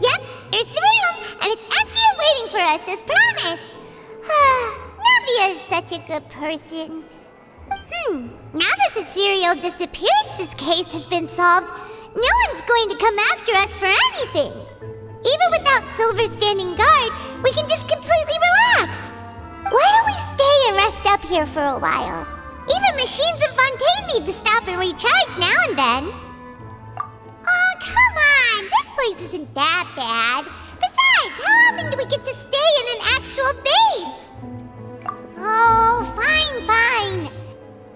Yep, here's the room, and it's empty and waiting for us, as promised. Neuvia is such a good person. Now that the serial disappearances case has been solved, no one's going to come after us for anything. Even without Silver standing guard, we can just completely relax. Why don't we stay and rest up here for a while? Even machines in Fontaine need to stop and recharge now and then. Oh, come on! This place isn't that bad. Besides, how often do we get to stay in an actual base? Oh, fine.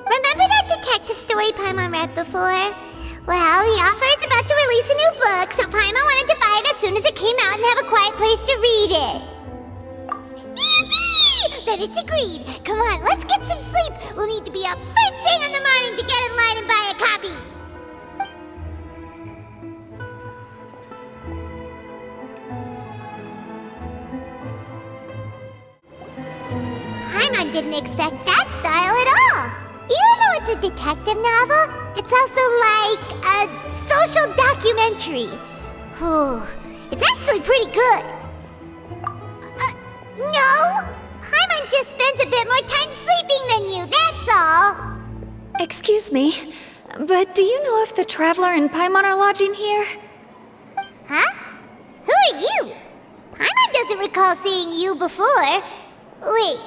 Remember that detective story Paimon read before? Well, the author is about to release a new book, so Paimon wanted to buy it as soon as it came out and have a quiet place to read it. Yippee! Then it's agreed. Come on, let's get some sleep. We'll need to be up first thing in the morning to get in line and buy a copy. Paimon didn't expect that style at all. Even though it's a detective novel, it's also like a social documentary. It's actually pretty good. No! Paimon just spends a bit more time sleeping than you, that's all. Excuse me, but do you know if the Traveler and Paimon are lodging here? Huh? Who are you? Paimon doesn't recall seeing you before. Wait,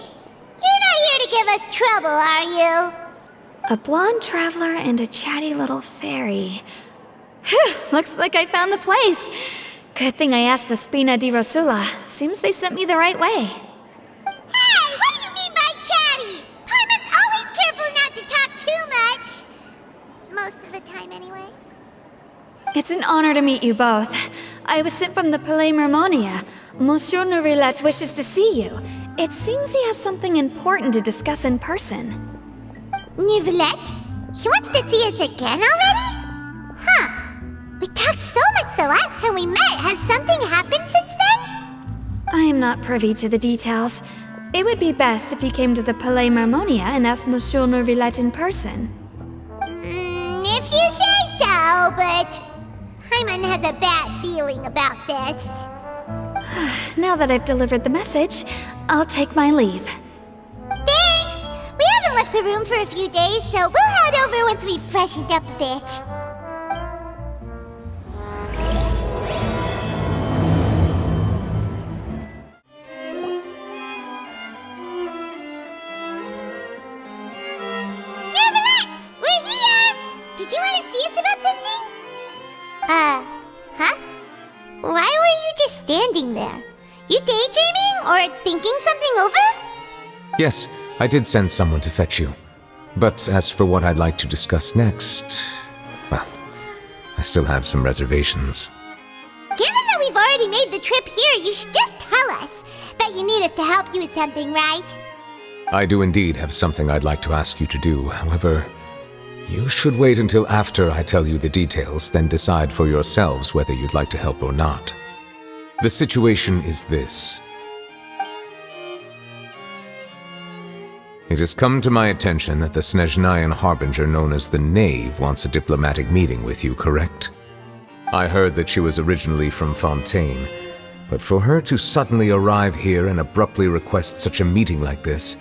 you're not here to give us trouble, are you? A blonde traveler and a chatty little fairy. Whew, looks like I found the place. Good thing I asked the Spina di Rosula. Seems they sent me the right way. Hey, what do you mean by chatty? Paimon's always careful not to talk too much. Most of the time, anyway. It's an honor to meet you both. I was sent from the Palais Mermonia. Monsieur Neuvillette wishes to see you. It seems he has something important to discuss in person. Neuvillette? He wants to see us again already? Huh. We talked so much the last time we met. Has something happened since then? I am not privy to the details. It would be best if you came to the Palais Mermonia and asked Monsieur Neuvillette in person. If you say so, but Paimon has a bad feeling about this. Now that I've delivered the message, I'll take my leave. Thanks! We haven't left the room for a few days, so we'll head over once we've freshened up a bit. Neuvillette! We're here! Did you want to see us about something? Huh? Why were you just standing there? You daydreaming or thinking something over? Yes, I did send someone to fetch you. But as for what I'd like to discuss next, well, I still have some reservations. Given that we've already made the trip here, you should just tell us. Bet you need us to help you with something, right? I do indeed have something I'd like to ask you to do. However, you should wait until after I tell you the details, then decide for yourselves whether you'd like to help or not. The situation is this. It has come to my attention that the Snezhnayan harbinger known as the Knave wants a diplomatic meeting with you, correct? I heard that she was originally from Fontaine, but for her to suddenly arrive here and abruptly request such a meeting like this,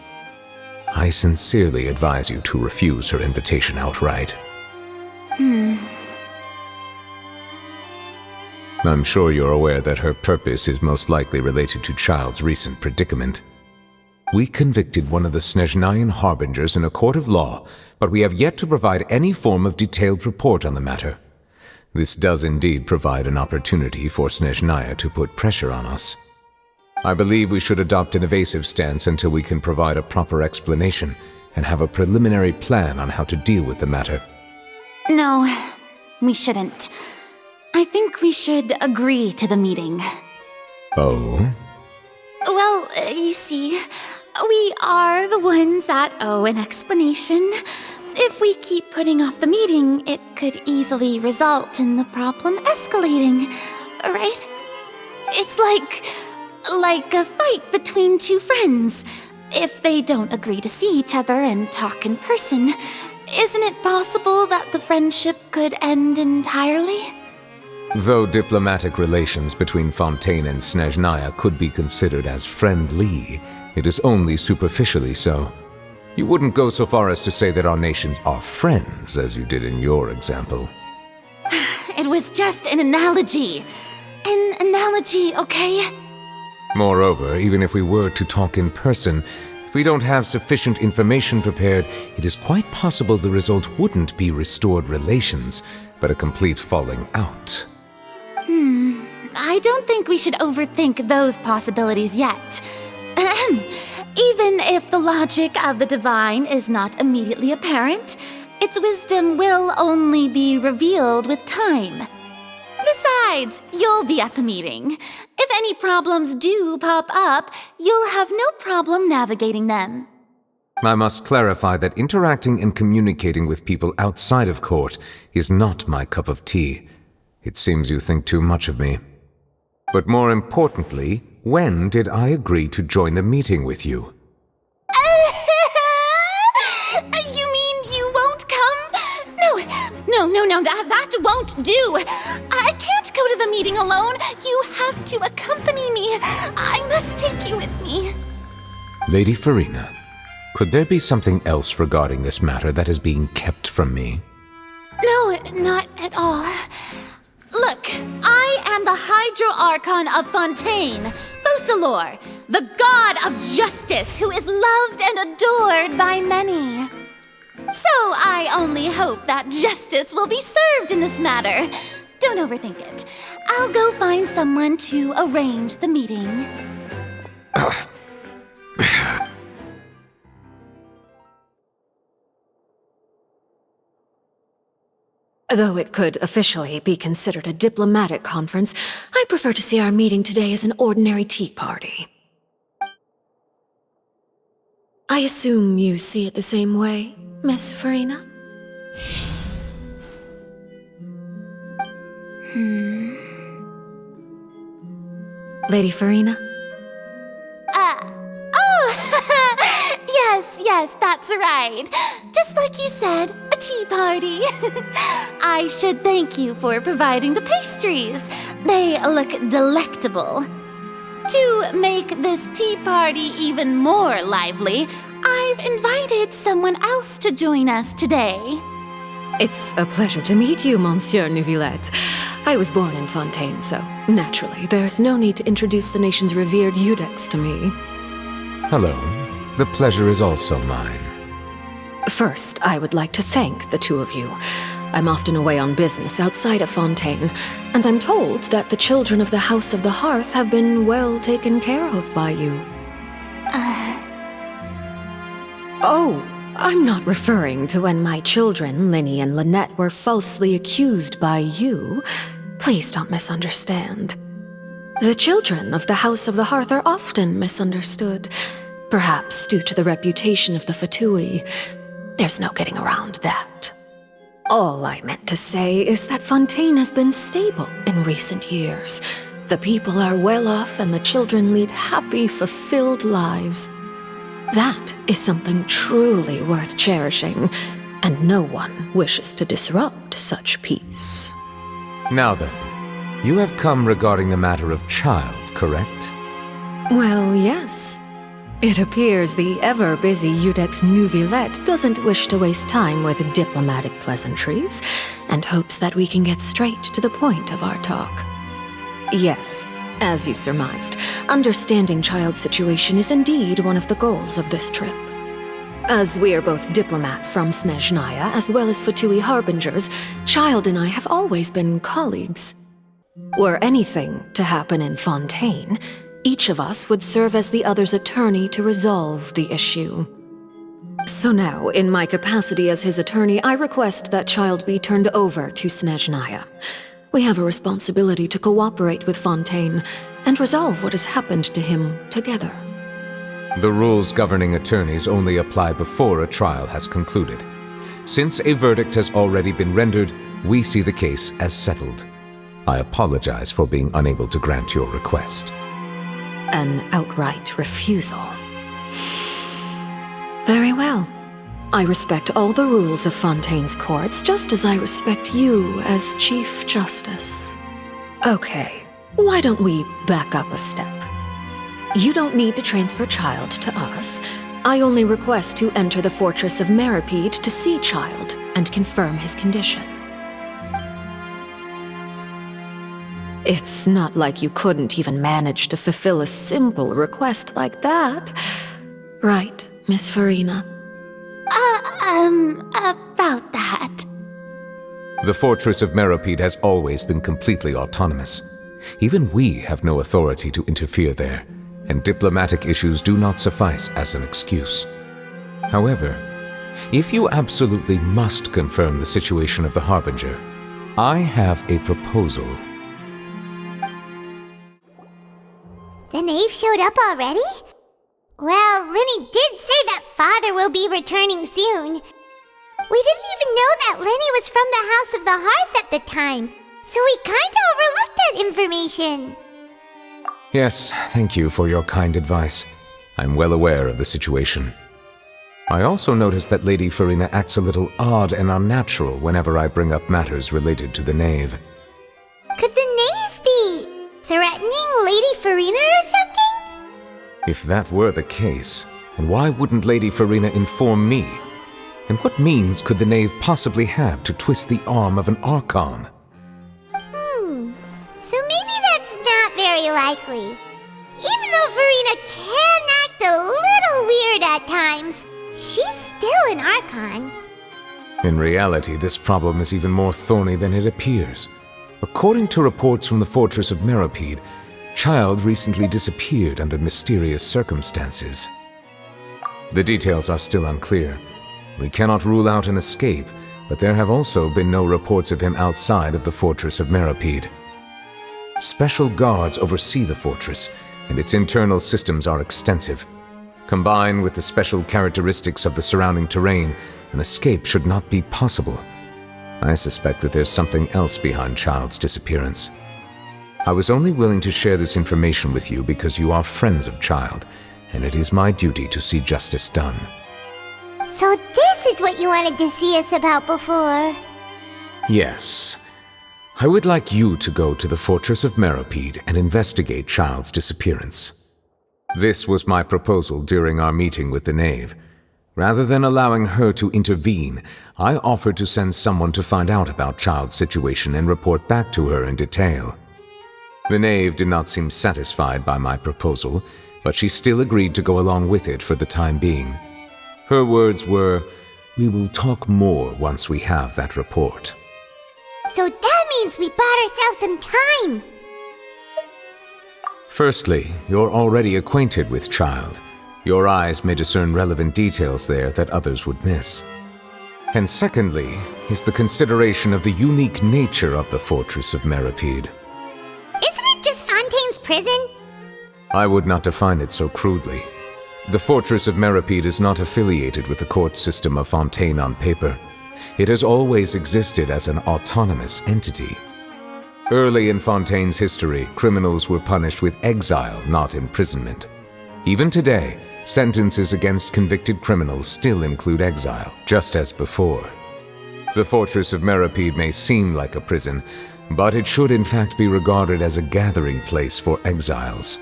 I sincerely advise you to refuse her invitation outright. I'm sure you're aware that her purpose is most likely related to Child's recent predicament. We convicted one of the Snezhnayan harbingers in a court of law, but we have yet to provide any form of detailed report on the matter. This does indeed provide an opportunity for Snezhnaya to put pressure on us. I believe we should adopt an evasive stance until we can provide a proper explanation and have a preliminary plan on how to deal with the matter. No, we shouldn't. I think we should agree to the meeting. Oh? Well, you see, we are the ones that owe an explanation. If we keep putting off the meeting, it could easily result in the problem escalating, right? It's like a fight between two friends. If they don't agree to see each other and talk in person, isn't it possible that the friendship could end entirely? Though diplomatic relations between Fontaine and Snezhnaya could be considered as friendly, it is only superficially so. You wouldn't go so far as to say that our nations are friends, as you did in your example. It was just an analogy. An analogy, okay? Moreover, even if we were to talk in person, if we don't have sufficient information prepared, it is quite possible the result wouldn't be restored relations, but a complete falling out. I don't think we should overthink those possibilities yet. Ahem. Even if the logic of the divine is not immediately apparent, its wisdom will only be revealed with time. Besides, you'll be at the meeting. If any problems do pop up, you'll have no problem navigating them. I must clarify that interacting and communicating with people outside of court is not my cup of tea. It seems you think too much of me. But more importantly, when did I agree to join the meeting with you? You mean you won't come? No, that won't do. I can't go to the meeting alone. You have to accompany me. I must take you with me. Lady Farina, could there be something else regarding this matter that is being kept from me? No, not at all. Look, I am the Hydro-Archon of Fontaine, Focalor, the god of justice who is loved and adored by many. So I only hope that justice will be served in this matter. Don't overthink it. I'll go find someone to arrange the meeting. Though it could officially be considered a diplomatic conference, I prefer to see our meeting today as an ordinary tea party. I assume you see it the same way, Miss Farina? Lady Farina? Yes, that's right. Just like you said, a tea party. I should thank you for providing the pastries. They look delectable. To make this tea party even more lively, I've invited someone else to join us today. It's a pleasure to meet you, Monsieur Neuvillette. I was born in Fontaine, so naturally, there's no need to introduce the nation's revered Eudex to me. Hello. The pleasure is also mine. First, I would like to thank the two of you. I'm often away on business outside of Fontaine, and I'm told that the children of the House of the Hearth have been well taken care of by you. Oh, I'm not referring to when my children, Linny and Lynette, were falsely accused by you. Please don't misunderstand. The children of the House of the Hearth are often misunderstood. Perhaps due to the reputation of the Fatui. There's no getting around that. All I meant to say is that Fontaine has been stable in recent years. The people are well off and the children lead happy, fulfilled lives. That is something truly worth cherishing, and no one wishes to disrupt such peace. Now then, you have come regarding the matter of child, correct? Well, yes. It appears the ever-busy Eudex Neuvillette doesn't wish to waste time with diplomatic pleasantries, and hopes that we can get straight to the point of our talk. Yes, as you surmised, understanding child's situation is indeed one of the goals of this trip. As we are both diplomats from Snezhnaya as well as Fatui harbingers, Child and I have always been colleagues. Were anything to happen in Fontaine, each of us would serve as the other's attorney to resolve the issue. So now, in my capacity as his attorney, I request that Child be turned over to Snezhnaya. We have a responsibility to cooperate with Fontaine and resolve what has happened to him together. The rules governing attorneys only apply before a trial has concluded. Since a verdict has already been rendered, we see the case as settled. I apologize for being unable to grant your request. An outright refusal. Very well. I respect all the rules of Fontaine's courts, just as I respect you as Chief Justice. Okay, why don't we back up a step? You don't need to transfer Child to us. I only request to enter the fortress of Meropide to see Child and confirm his condition. It's not like you couldn't even manage to fulfill a simple request like that. Right, Miss Farina? About that. The fortress of Meropide has always been completely autonomous. Even we have no authority to interfere there, and diplomatic issues do not suffice as an excuse. However, if you absolutely must confirm the situation of the Harbinger, I have a proposal. The knave showed up already? Well, Lenny did say that Father will be returning soon. We didn't even know that Lenny was from the House of the Hearth at the time, so we kinda overlooked that information. Yes, thank you for your kind advice. I'm well aware of the situation. I also noticed that Lady Farina acts a little odd and unnatural whenever I bring up matters related to the knave. Could the knave be threatening Lady Farina or something? If that were the case, then why wouldn't Lady Farina inform me? And what means could the knave possibly have to twist the arm of an Archon? So maybe that's not very likely. Even though Farina can act a little weird at times, she's still an Archon. In reality, this problem is even more thorny than it appears. According to reports from the fortress of Meropide, Child recently disappeared under mysterious circumstances. The details are still unclear. We cannot rule out an escape, but there have also been no reports of him outside of the fortress of Meropide. Special guards oversee the fortress, and its internal systems are extensive. Combined with the special characteristics of the surrounding terrain, an escape should not be possible. I suspect that there's something else behind Child's disappearance. I was only willing to share this information with you because you are friends of Child, and it is my duty to see justice done. So this is what you wanted to see us about before. Yes. I would like you to go to the fortress of Meropide and investigate Child's disappearance. This was my proposal during our meeting with the knave. Rather than allowing her to intervene, I offered to send someone to find out about Child's situation and report back to her in detail. The knave did not seem satisfied by my proposal, but she still agreed to go along with it for the time being. Her words were, "We will talk more once we have that report." So that means we bought ourselves some time. Firstly, you're already acquainted with Child. Your eyes may discern relevant details there that others would miss. And secondly, is the consideration of the unique nature of the fortress of Meropide. Isn't it just Fontaine's prison? I would not define it so crudely. The fortress of Meropide is not affiliated with the court system of Fontaine on paper. It has always existed as an autonomous entity. Early in Fontaine's history, criminals were punished with exile, not imprisonment. Even today, sentences against convicted criminals still include exile, just as before. The fortress of Meropide may seem like a prison, but it should in fact be regarded as a gathering place for exiles.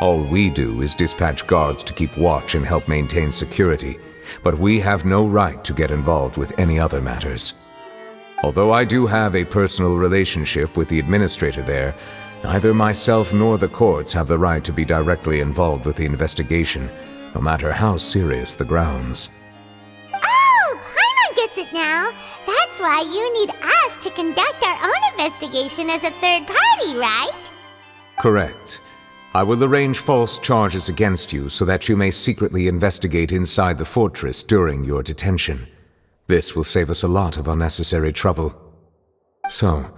All we do is dispatch guards to keep watch and help maintain security, but we have no right to get involved with any other matters. Although I do have a personal relationship with the administrator there, neither myself nor the courts have the right to be directly involved with the investigation, no matter how serious the grounds. Oh, Paimon gets it now. That's why you need us to conduct our own investigation as a third party, right? Correct. I will arrange false charges against you so that you may secretly investigate inside the fortress during your detention. This will save us a lot of unnecessary trouble. So,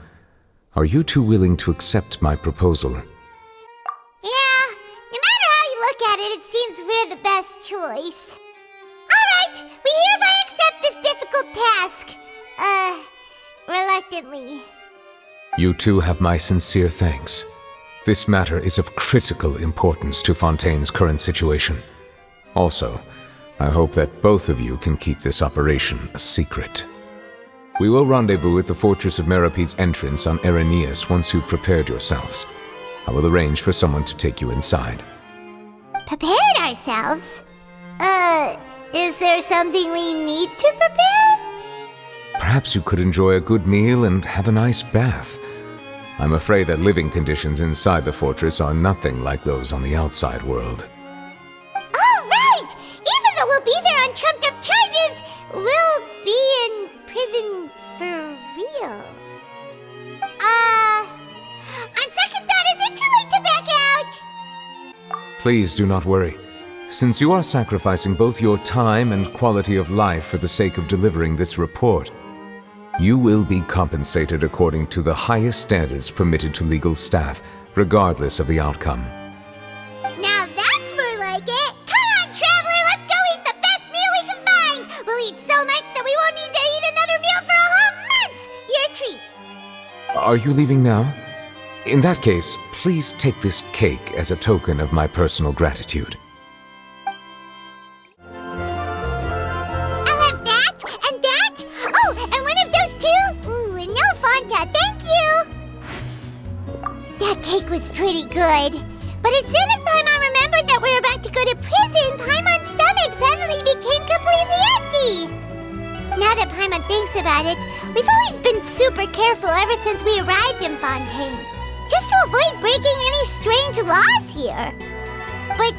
are you two willing to accept my proposal? Yeah, no matter how you look at it, it seems we're the best choice. Alright, we hereby accept this difficult task. Reluctantly. You two have my sincere thanks. This matter is of critical importance to Fontaine's current situation. Also, I hope that both of you can keep this operation a secret. We will rendezvous at the Fortress of Meropide's entrance on Erinius once you've prepared yourselves. I will arrange for someone to take you inside. Prepared ourselves? Is there something we need to prepare? Perhaps you could enjoy a good meal and have a nice bath. I'm afraid that living conditions inside the fortress are nothing like those on the outside world. All right! Even though we'll be there on trumped-up charges, we'll be in prison for real. On second thought, is it too late to back out? Please do not worry. Since you are sacrificing both your time and quality of life for the sake of delivering this report, you will be compensated according to the highest standards permitted to legal staff, regardless of the outcome. Now that's more like it! Come on, Traveler, let's go eat the best meal we can find! We'll eat so much that we won't need to eat another meal for a whole month! Your treat! Are you leaving now? In that case, please take this cake as a token of my personal gratitude. I'll have that, and that! Oh, and one of those two! Ooh, and no Fonta, thank you! That cake was pretty good. But as soon as Paimon remembered that we're about to go to prison, Paimon's stomach suddenly became completely empty! Now that Paimon thinks about it, we've always been super careful ever since we arrived in Fontaine. Just to avoid breaking any strange laws here. But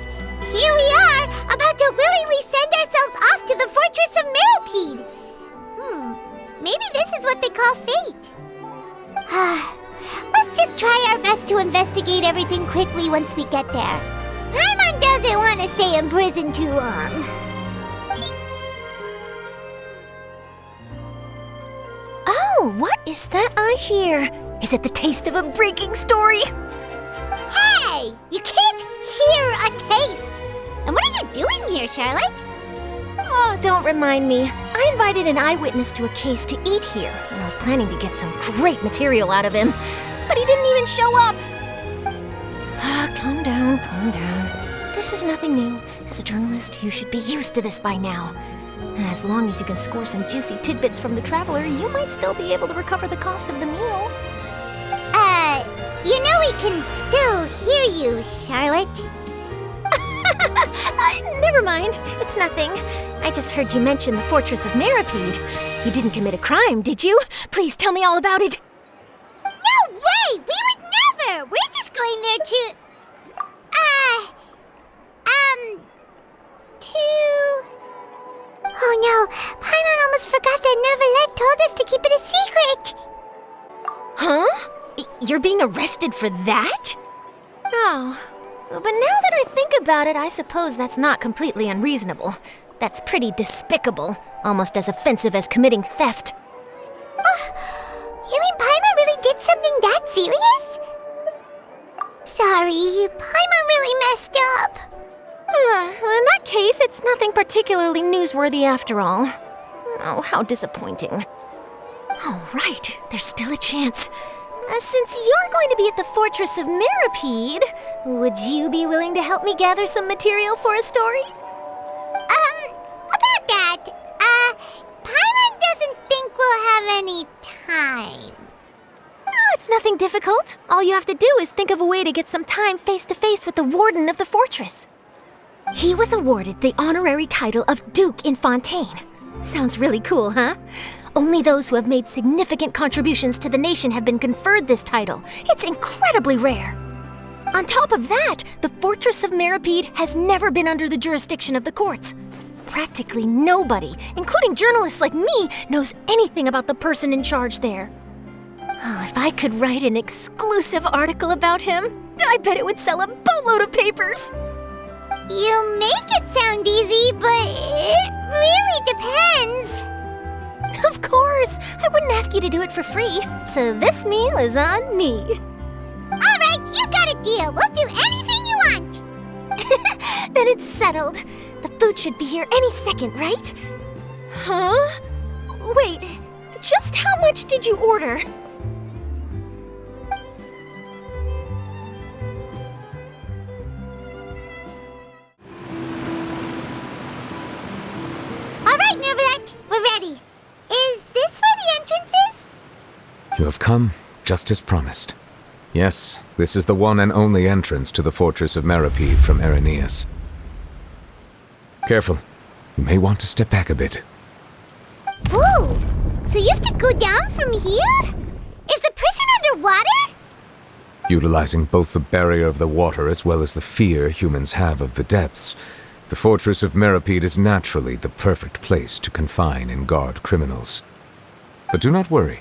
here we are, about to willingly send ourselves off to the Fortress of Meropide. Maybe this is what they call fate. Let's just try our best to investigate everything quickly once we get there. Paimon doesn't want to stay in prison too long. Oh, what is that I hear? Is it the taste of a breaking story? Hey! You can't hear a taste! And what are you doing here, Charlotte? Oh, don't remind me. I invited an eyewitness to a case to eat here, and I was planning to get some great material out of him. But he didn't even show up. Calm down, calm down. This is nothing new. As a journalist, you should be used to this by now. As long as you can score some juicy tidbits from the Traveler, you might still be able to recover the cost of the meal. You know we can still hear you, Charlotte. Never mind. It's nothing. I just heard you mention the Fortress of Meropide. You didn't commit a crime, did you? Please tell me all about it. No way! We would never! We're just going there to... Oh no, Paimon almost forgot that Neuvillette told us to keep it a secret! Huh? You're being arrested for that? Oh, but now that I think about it, I suppose that's not completely unreasonable. That's pretty despicable, almost as offensive as committing theft. You mean Paimon really did something that serious? Sorry, Paimon really messed up. Well, in that case, it's nothing particularly newsworthy after all. Oh, how disappointing. Oh, right, there's still a chance. Since you're going to be at the Fortress of Meropide, would you be willing to help me gather some material for a story? About that, Paimon doesn't think we'll have any time. Oh, it's nothing difficult. All you have to do is think of a way to get some time face-to-face with the warden of the fortress. He was awarded the honorary title of Duke in Fontaine. Sounds really cool, huh? Only those who have made significant contributions to the nation have been conferred this title. It's incredibly rare. On top of that, the Fortress of Meropide has never been under the jurisdiction of the courts. Practically nobody, including journalists like me, knows anything about the person in charge there. Oh, if I could write an exclusive article about him, I bet it would sell a boatload of papers. You make it sound easy, but it really depends. Of course, I wouldn't ask you to do it for free, so this meal is on me. All right, you got a deal. We'll do anything you want. Then it's settled. The food should be here any second, right? Huh? Wait, just how much did you order? All right, Neuvillette, we're ready. Is this where the You have come just as promised. Yes, this is the one and only entrance to the fortress of Meropide from Irenaeus. Careful. You may want to step back a bit. Whoa! So you have to go down from here? Is the prison underwater? Utilizing both the barrier of the water as well as the fear humans have of the depths, the fortress of Meropide is naturally the perfect place to confine and guard criminals. But do not worry.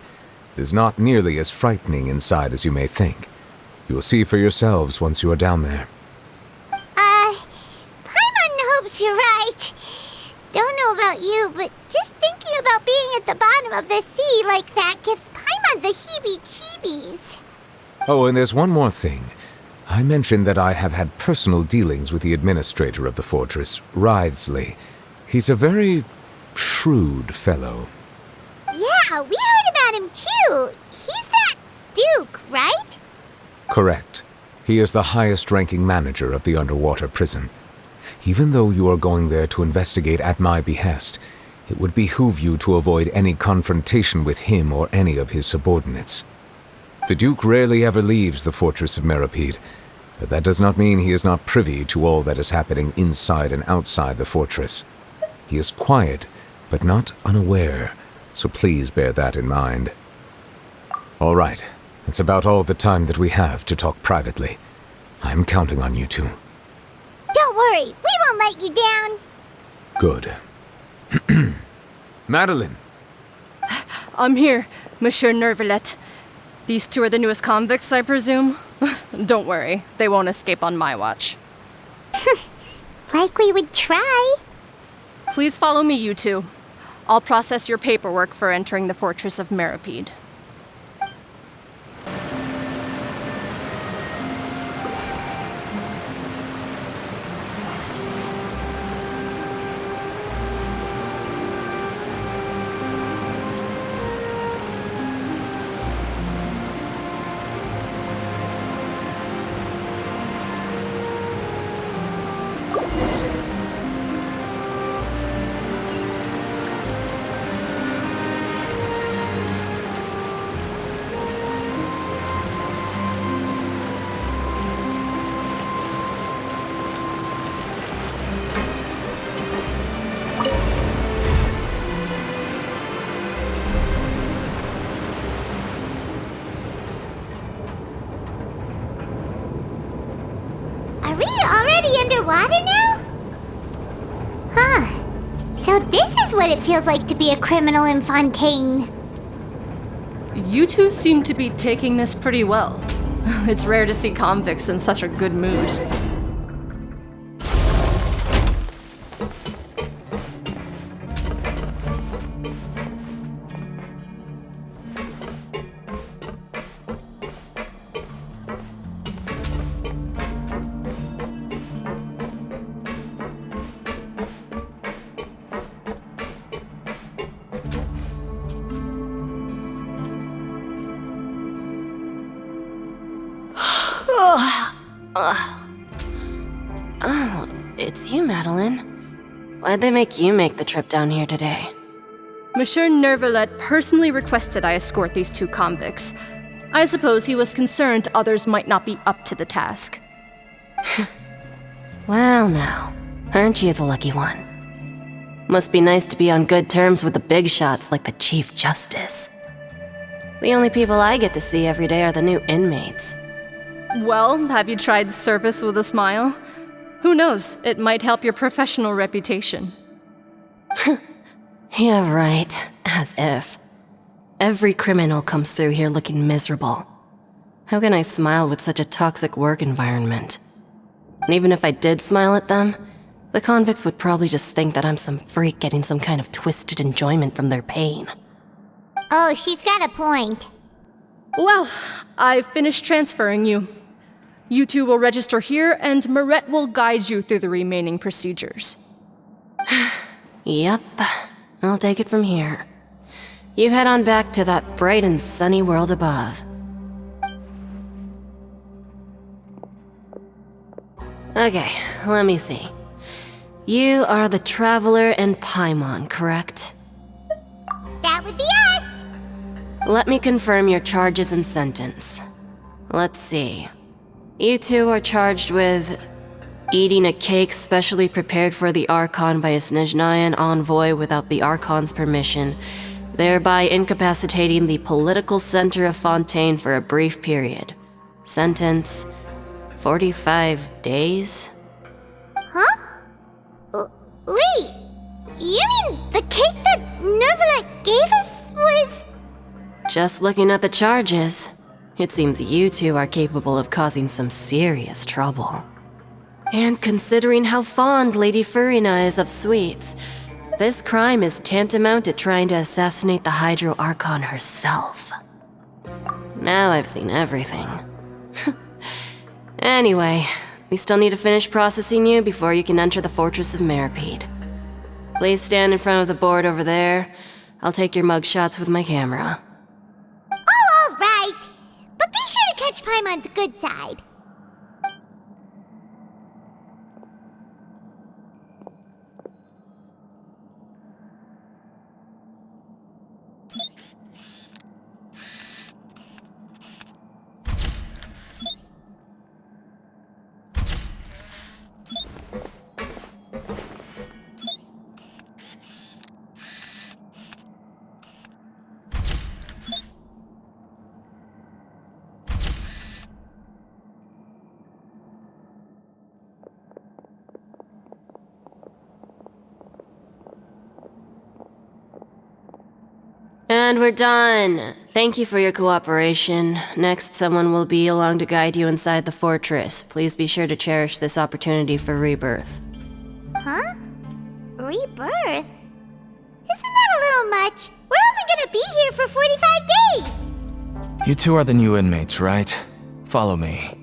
It is not nearly as frightening inside as you may think. You will see for yourselves once you are down there. Paimon hopes you're right. Don't know about you, but just thinking about being at the bottom of the sea like that gives Paimon the heebie-jeebies. Oh, and there's one more thing. I mentioned that I have had personal dealings with the administrator of the fortress, Wriothesley. He's a very shrewd fellow. Yeah, we heard about him too. He's that Duke, right? Correct. He is the highest-ranking manager of the underwater prison. Even though you are going there to investigate at my behest, it would behoove you to avoid any confrontation with him or any of his subordinates. The Duke rarely ever leaves the fortress of Meropide, but that does not mean he is not privy to all that is happening inside and outside the fortress. He is quiet, but not unaware, so please bear that in mind. All right, that's about all the time that we have to talk privately. I'm counting on you two. Don't worry, we won't let you down. Good. Madeline! I'm here, Monsieur Neuvillette. These two are the newest convicts, I presume? Don't worry, they won't escape on my watch. Like we would try. Please follow me, you two. I'll process your paperwork for entering the fortress of Meropide. Are we already underwater now? Huh. So this is what it feels like to be a criminal in Fontaine. You two seem to be taking this pretty well. It's rare to see convicts in such a good mood. Oh, it's you, Madeline. Why'd they make you make the trip down here today? Monsieur Neuvillette personally requested I escort these two convicts. I suppose he was concerned others might not be up to the task. Well now, aren't you the lucky one? Must be nice to be on good terms with the big shots like the Chief Justice. The only people I get to see every day are the new inmates. Well, have you tried service with a smile? Who knows, it might help your professional reputation. Yeah, right. As if. Every criminal comes through here looking miserable. How can I smile with such a toxic work environment? And even if I did smile at them, the convicts would probably just think that I'm some freak getting some kind of twisted enjoyment from their pain. Oh, she's got a point. Well, I've finished transferring you. You two will register here, and Meurette will guide you through the remaining procedures. Yep, I'll take it from here. You head on back to that bright and sunny world above. Okay, let me see. You are the Traveler and Paimon, correct? That would be us. Let me confirm your charges and sentence. Let's see. You two are charged with eating a cake specially prepared for the Archon by a Snezhnayan envoy without the Archon's permission, thereby incapacitating the political center of Fontaine for a brief period. Sentence, 45 days? Huh? Wait, you mean the cake that Neuvillette gave us was... Just looking at the charges, it seems you two are capable of causing some serious trouble. And considering how fond Lady Furina is of sweets, this crime is tantamount to trying to assassinate the Hydro Archon herself. Now I've seen everything. Anyway, we still need to finish processing you before you can enter the Fortress of Meropide. Please stand in front of the board over there. I'll take your mugshots with my camera. Oh, all right. But be sure to catch Paimon's good side. And we're done. Thank you for your cooperation. Next, someone will be along to guide you inside the fortress. Please be sure to cherish this opportunity for rebirth. Huh? Rebirth? Isn't that a little much? We're only gonna be here for 45 days! You two are the new inmates, right? Follow me.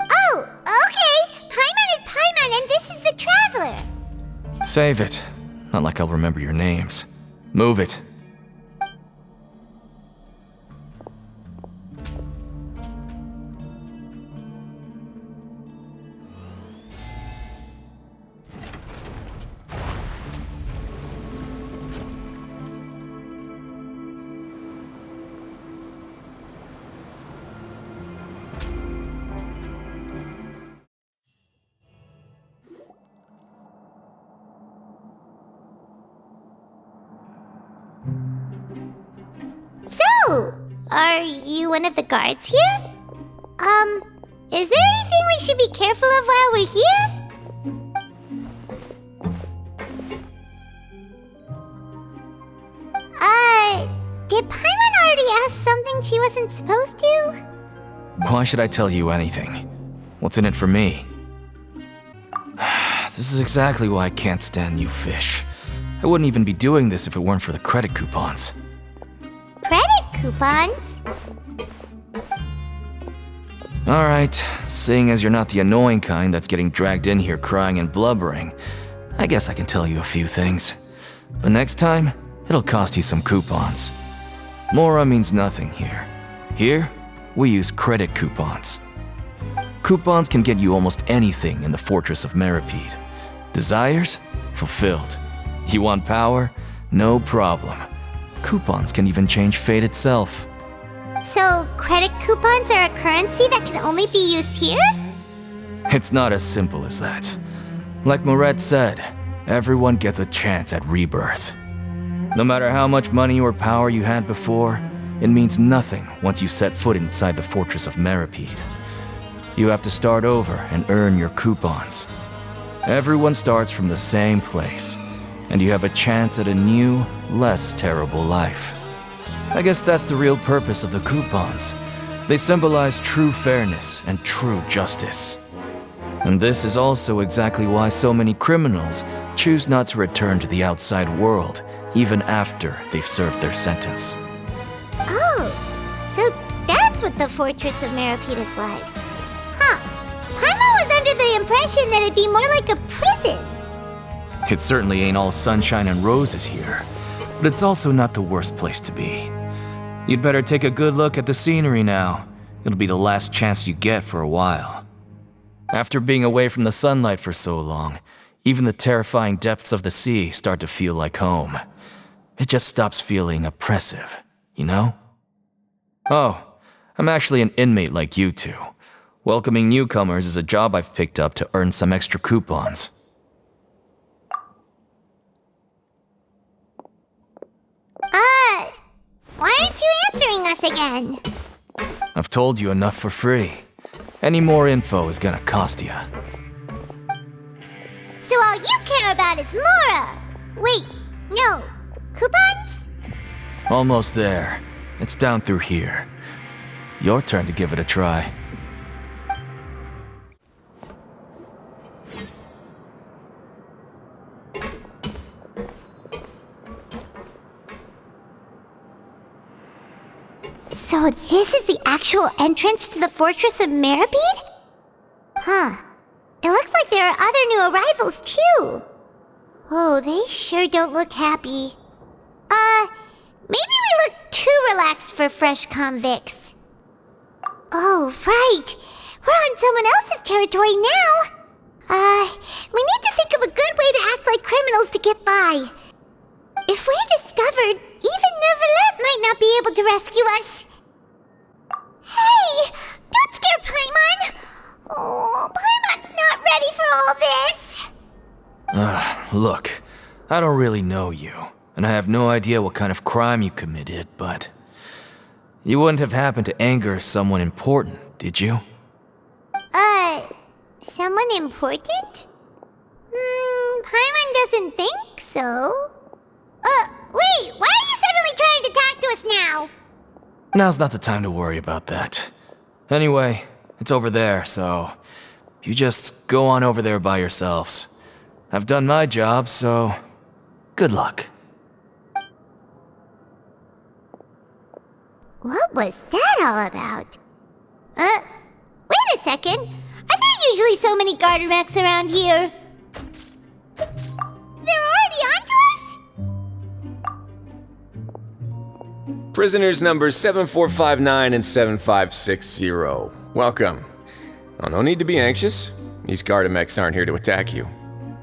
Oh, okay! Paimon is Paimon and this is the Traveler! Save it. Not like I'll remember your names. Move it. So, are you one of the guards here? Is there anything we should be careful of while we're here? Did Paimon already ask something she wasn't supposed to? Why should I tell you anything? What's in it for me? This is exactly why I can't stand you fish. I wouldn't even be doing this if it weren't for the credit coupons. Credit coupons? Alright, seeing as you're not the annoying kind that's getting dragged in here crying and blubbering, I guess I can tell you a few things. But next time, it'll cost you some coupons. Mora means nothing here. Here, we use credit coupons. Coupons can get you almost anything in the Fortress of Meropide. Desires? Fulfilled. You want power? No problem. Coupons can even change fate itself. So, credit coupons are a currency that can only be used here? It's not as simple as that. Like Moret said, everyone gets a chance at rebirth. No matter how much money or power you had before, it means nothing once you set foot inside the Fortress of Meropide. You have to start over and earn your coupons. Everyone starts from the same place, and you have a chance at a new, less terrible life. I guess that's the real purpose of the coupons. They symbolize true fairness and true justice. And this is also exactly why so many criminals choose not to return to the outside world, even after they've served their sentence. Oh, so that's what the Fortress of Meropide is like. Huh. Paimon was under the impression that it'd be more like a prison. It certainly ain't all sunshine and roses here, but it's also not the worst place to be. You'd better take a good look at the scenery now. It'll be the last chance you get for a while. After being away from the sunlight for so long, even the terrifying depths of the sea start to feel like home. It just stops feeling oppressive, you know? Oh, I'm actually an inmate like you two. Welcoming newcomers is a job I've picked up to earn some extra coupons. Why aren't you answering us again? I've told you enough for free. Any more info is gonna cost you. So all you care about is Mora! Wait, no. Coupons? Almost there. It's down through here. Your turn to give it a try. So this is the actual entrance to the Fortress of Meropide? Huh. It looks like there are other new arrivals, too. Oh, they sure don't look happy. Maybe we look too relaxed for fresh convicts. Oh, right. We're on someone else's territory now. We need to think of a good way to act like criminals to get by. If we're discovered, even Neuvillette might not be able to rescue us. Hey! Don't scare Paimon! Oh, Paimon's not ready for all this! Look, I don't really know you, and I have no idea what kind of crime you committed, but... You wouldn't have happened to anger someone important, did you? Someone important? Paimon doesn't think so. Wait, why are you suddenly trying to talk to us now? Now's not the time to worry about that. Anyway, it's over there, so... You just go on over there by yourselves. I've done my job, so... Good luck. What was that all about? Wait a second. Are there usually so many Gardermechs around here? They're already onto us? Prisoners numbers 7459 and 7560. Welcome. Oh, no need to be anxious. These Gardermechs aren't here to attack you.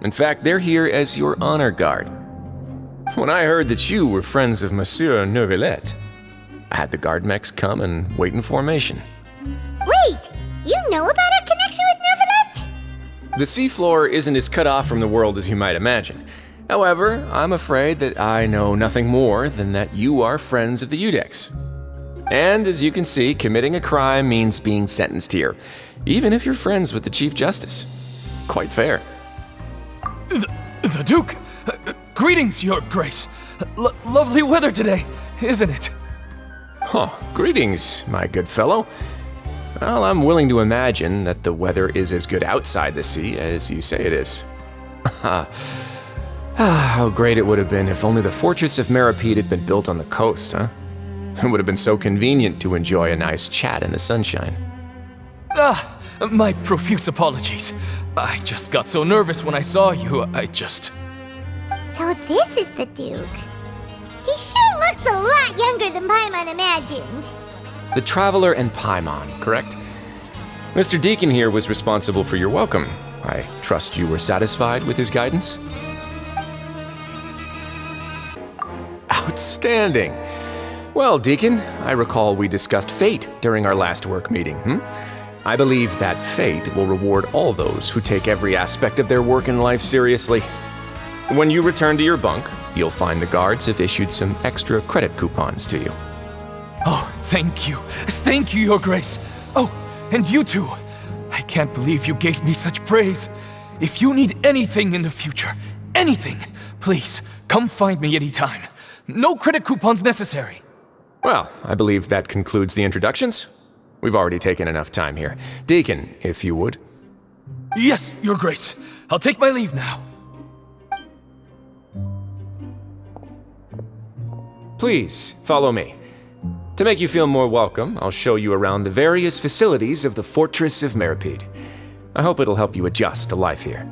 In fact, they're here as your honor guard. When I heard that you were friends of Monsieur Neuvillette, I had the Gardermechs come and wait in formation. Wait! You know about our connection with Neuvillette? The seafloor isn't as cut off from the world as you might imagine. However, I'm afraid that I know nothing more than that you are friends of the Udex. And as you can see, committing a crime means being sentenced here, even if you're friends with the Chief Justice. Quite fair. The Duke! Greetings, Your Grace! Lovely weather today, isn't it? Oh, greetings, my good fellow. Well, I'm willing to imagine that the weather is as good outside the sea as you say it is. How great it would have been if only the Fortress of Meropide had been built on the coast, huh? It would have been so convenient to enjoy a nice chat in the sunshine. My profuse apologies. I just got so nervous when I saw you, So this is the Duke. He sure looks a lot younger than Paimon imagined. The Traveler and Paimon, correct? Mr. Deacon here was responsible for your welcome. I trust you were satisfied with his guidance? Outstanding! Well, Deacon, I recall we discussed fate during our last work meeting, I believe that fate will reward all those who take every aspect of their work in life seriously. When you return to your bunk, you'll find the guards have issued some extra credit coupons to you. Oh, thank you. Thank you, Your Grace. Oh, and you too. I can't believe you gave me such praise. If you need anything in the future, anything, please, come find me anytime. No credit coupons necessary. Well, I believe that concludes the introductions. We've already taken enough time here. Deacon, if you would. Yes, Your Grace. I'll take my leave now. Please, follow me. To make you feel more welcome, I'll show you around the various facilities of the Fortress of Meropide. I hope it'll help you adjust to life here.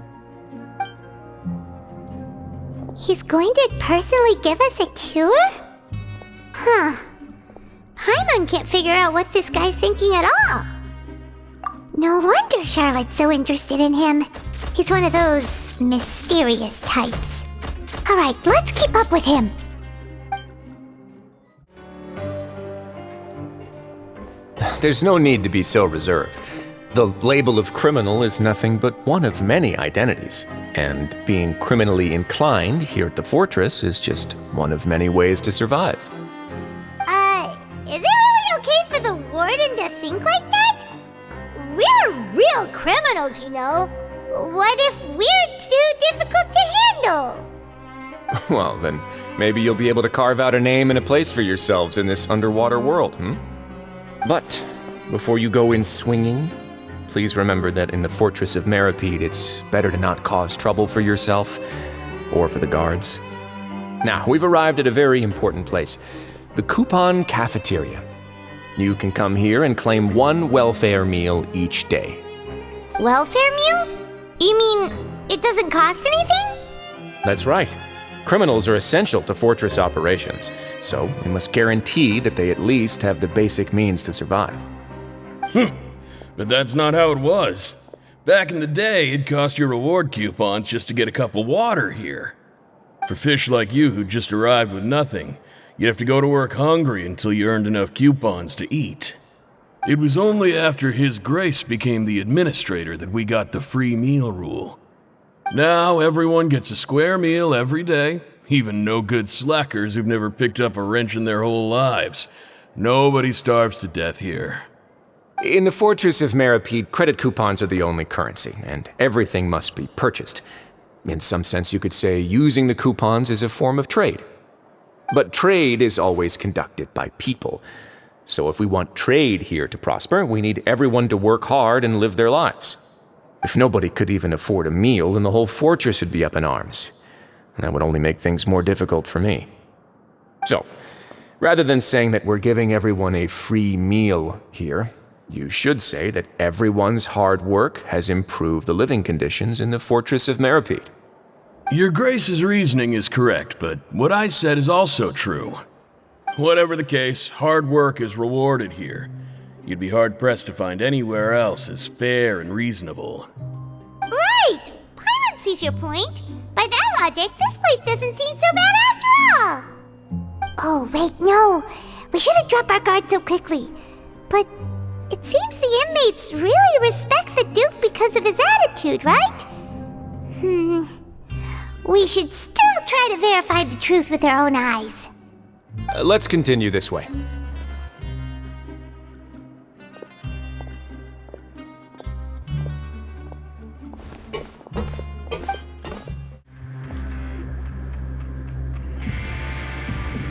He's going to personally give us a cure? Huh. Paimon can't figure out what this guy's thinking at all. No wonder Charlotte's so interested in him. He's one of those mysterious types. Alright, let's keep up with him. there's no need to be so reserved. The label of criminal is nothing but one of many identities, and being criminally inclined here at the fortress is just one of many ways to survive. Is it really okay for the warden to think like that? We're real criminals, you know. What if we're too difficult to handle? Well, then maybe you'll be able to carve out a name and a place for yourselves in this underwater world, But before you go in swinging, please remember that in the fortress of Meropide, it's better to not cause trouble for yourself or for the guards. Now, we've arrived at a very important place, the Coupon Cafeteria. You can come here and claim one welfare meal each day. Welfare meal? You mean it doesn't cost anything? That's right. Criminals are essential to fortress operations, so we must guarantee that they at least have the basic means to survive. But that's not how it was. Back in the day, it cost you reward coupons just to get a cup of water here. For fish like you who just arrived with nothing, you'd have to go to work hungry until you earned enough coupons to eat. It was only after His Grace became the administrator that we got the free meal rule. Now everyone gets a square meal every day, even no-good slackers who've never picked up a wrench in their whole lives. Nobody starves to death here. In the fortress of Meropide, credit coupons are the only currency, and everything must be purchased. In some sense, you could say using the coupons is a form of trade. But trade is always conducted by people. So if we want trade here to prosper, we need everyone to work hard and live their lives. If nobody could even afford a meal, then the whole fortress would be up in arms. And that would only make things more difficult for me. So, rather than saying that we're giving everyone a free meal here, you should say that everyone's hard work has improved the living conditions in the fortress of Meropide. Your Grace's reasoning is correct, but what I said is also true. Whatever the case, hard work is rewarded here. You'd be hard-pressed to find anywhere else as fair and reasonable. Right! Paimon sees your point. By that logic, this place doesn't seem so bad after all. Oh, wait, no. We shouldn't drop our guard so quickly. But it seems the inmates really respect the Duke because of his attitude, right? We should still try to verify the truth with our own eyes. Let's continue this way.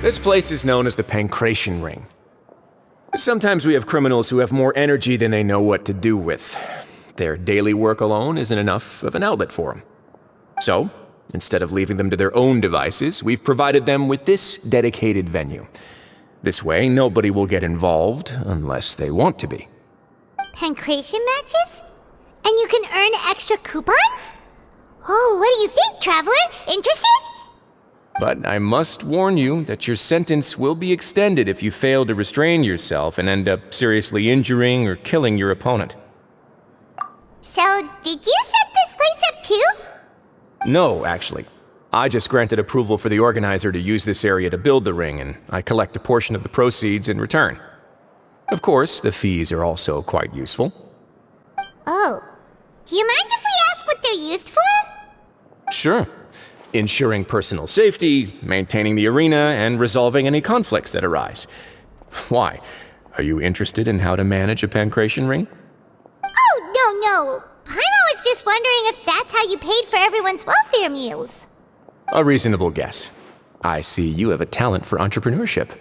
This place is known as the Pancration Ring. Sometimes we have criminals who have more energy than they know what to do with. Their daily work alone isn't enough of an outlet for them. So, instead of leaving them to their own devices, we've provided them with this dedicated venue. This way, nobody will get involved unless they want to be. Pancration matches? And you can earn extra coupons? Oh, what do you think, traveler? Interested? But I must warn you that your sentence will be extended if you fail to restrain yourself and end up seriously injuring or killing your opponent. So, did you set this place up too? No, actually. I just granted approval for the organizer to use this area to build the ring, and I collect a portion of the proceeds in return. Of course, the fees are also quite useful. Oh. Do you mind if we ask what they're used for? Sure. Ensuring personal safety, maintaining the arena, and resolving any conflicts that arise. Why? Are you interested in how to manage a pancration ring? Oh, no. Paimon was just wondering if that's how you paid for everyone's welfare meals. A reasonable guess. I see you have a talent for entrepreneurship.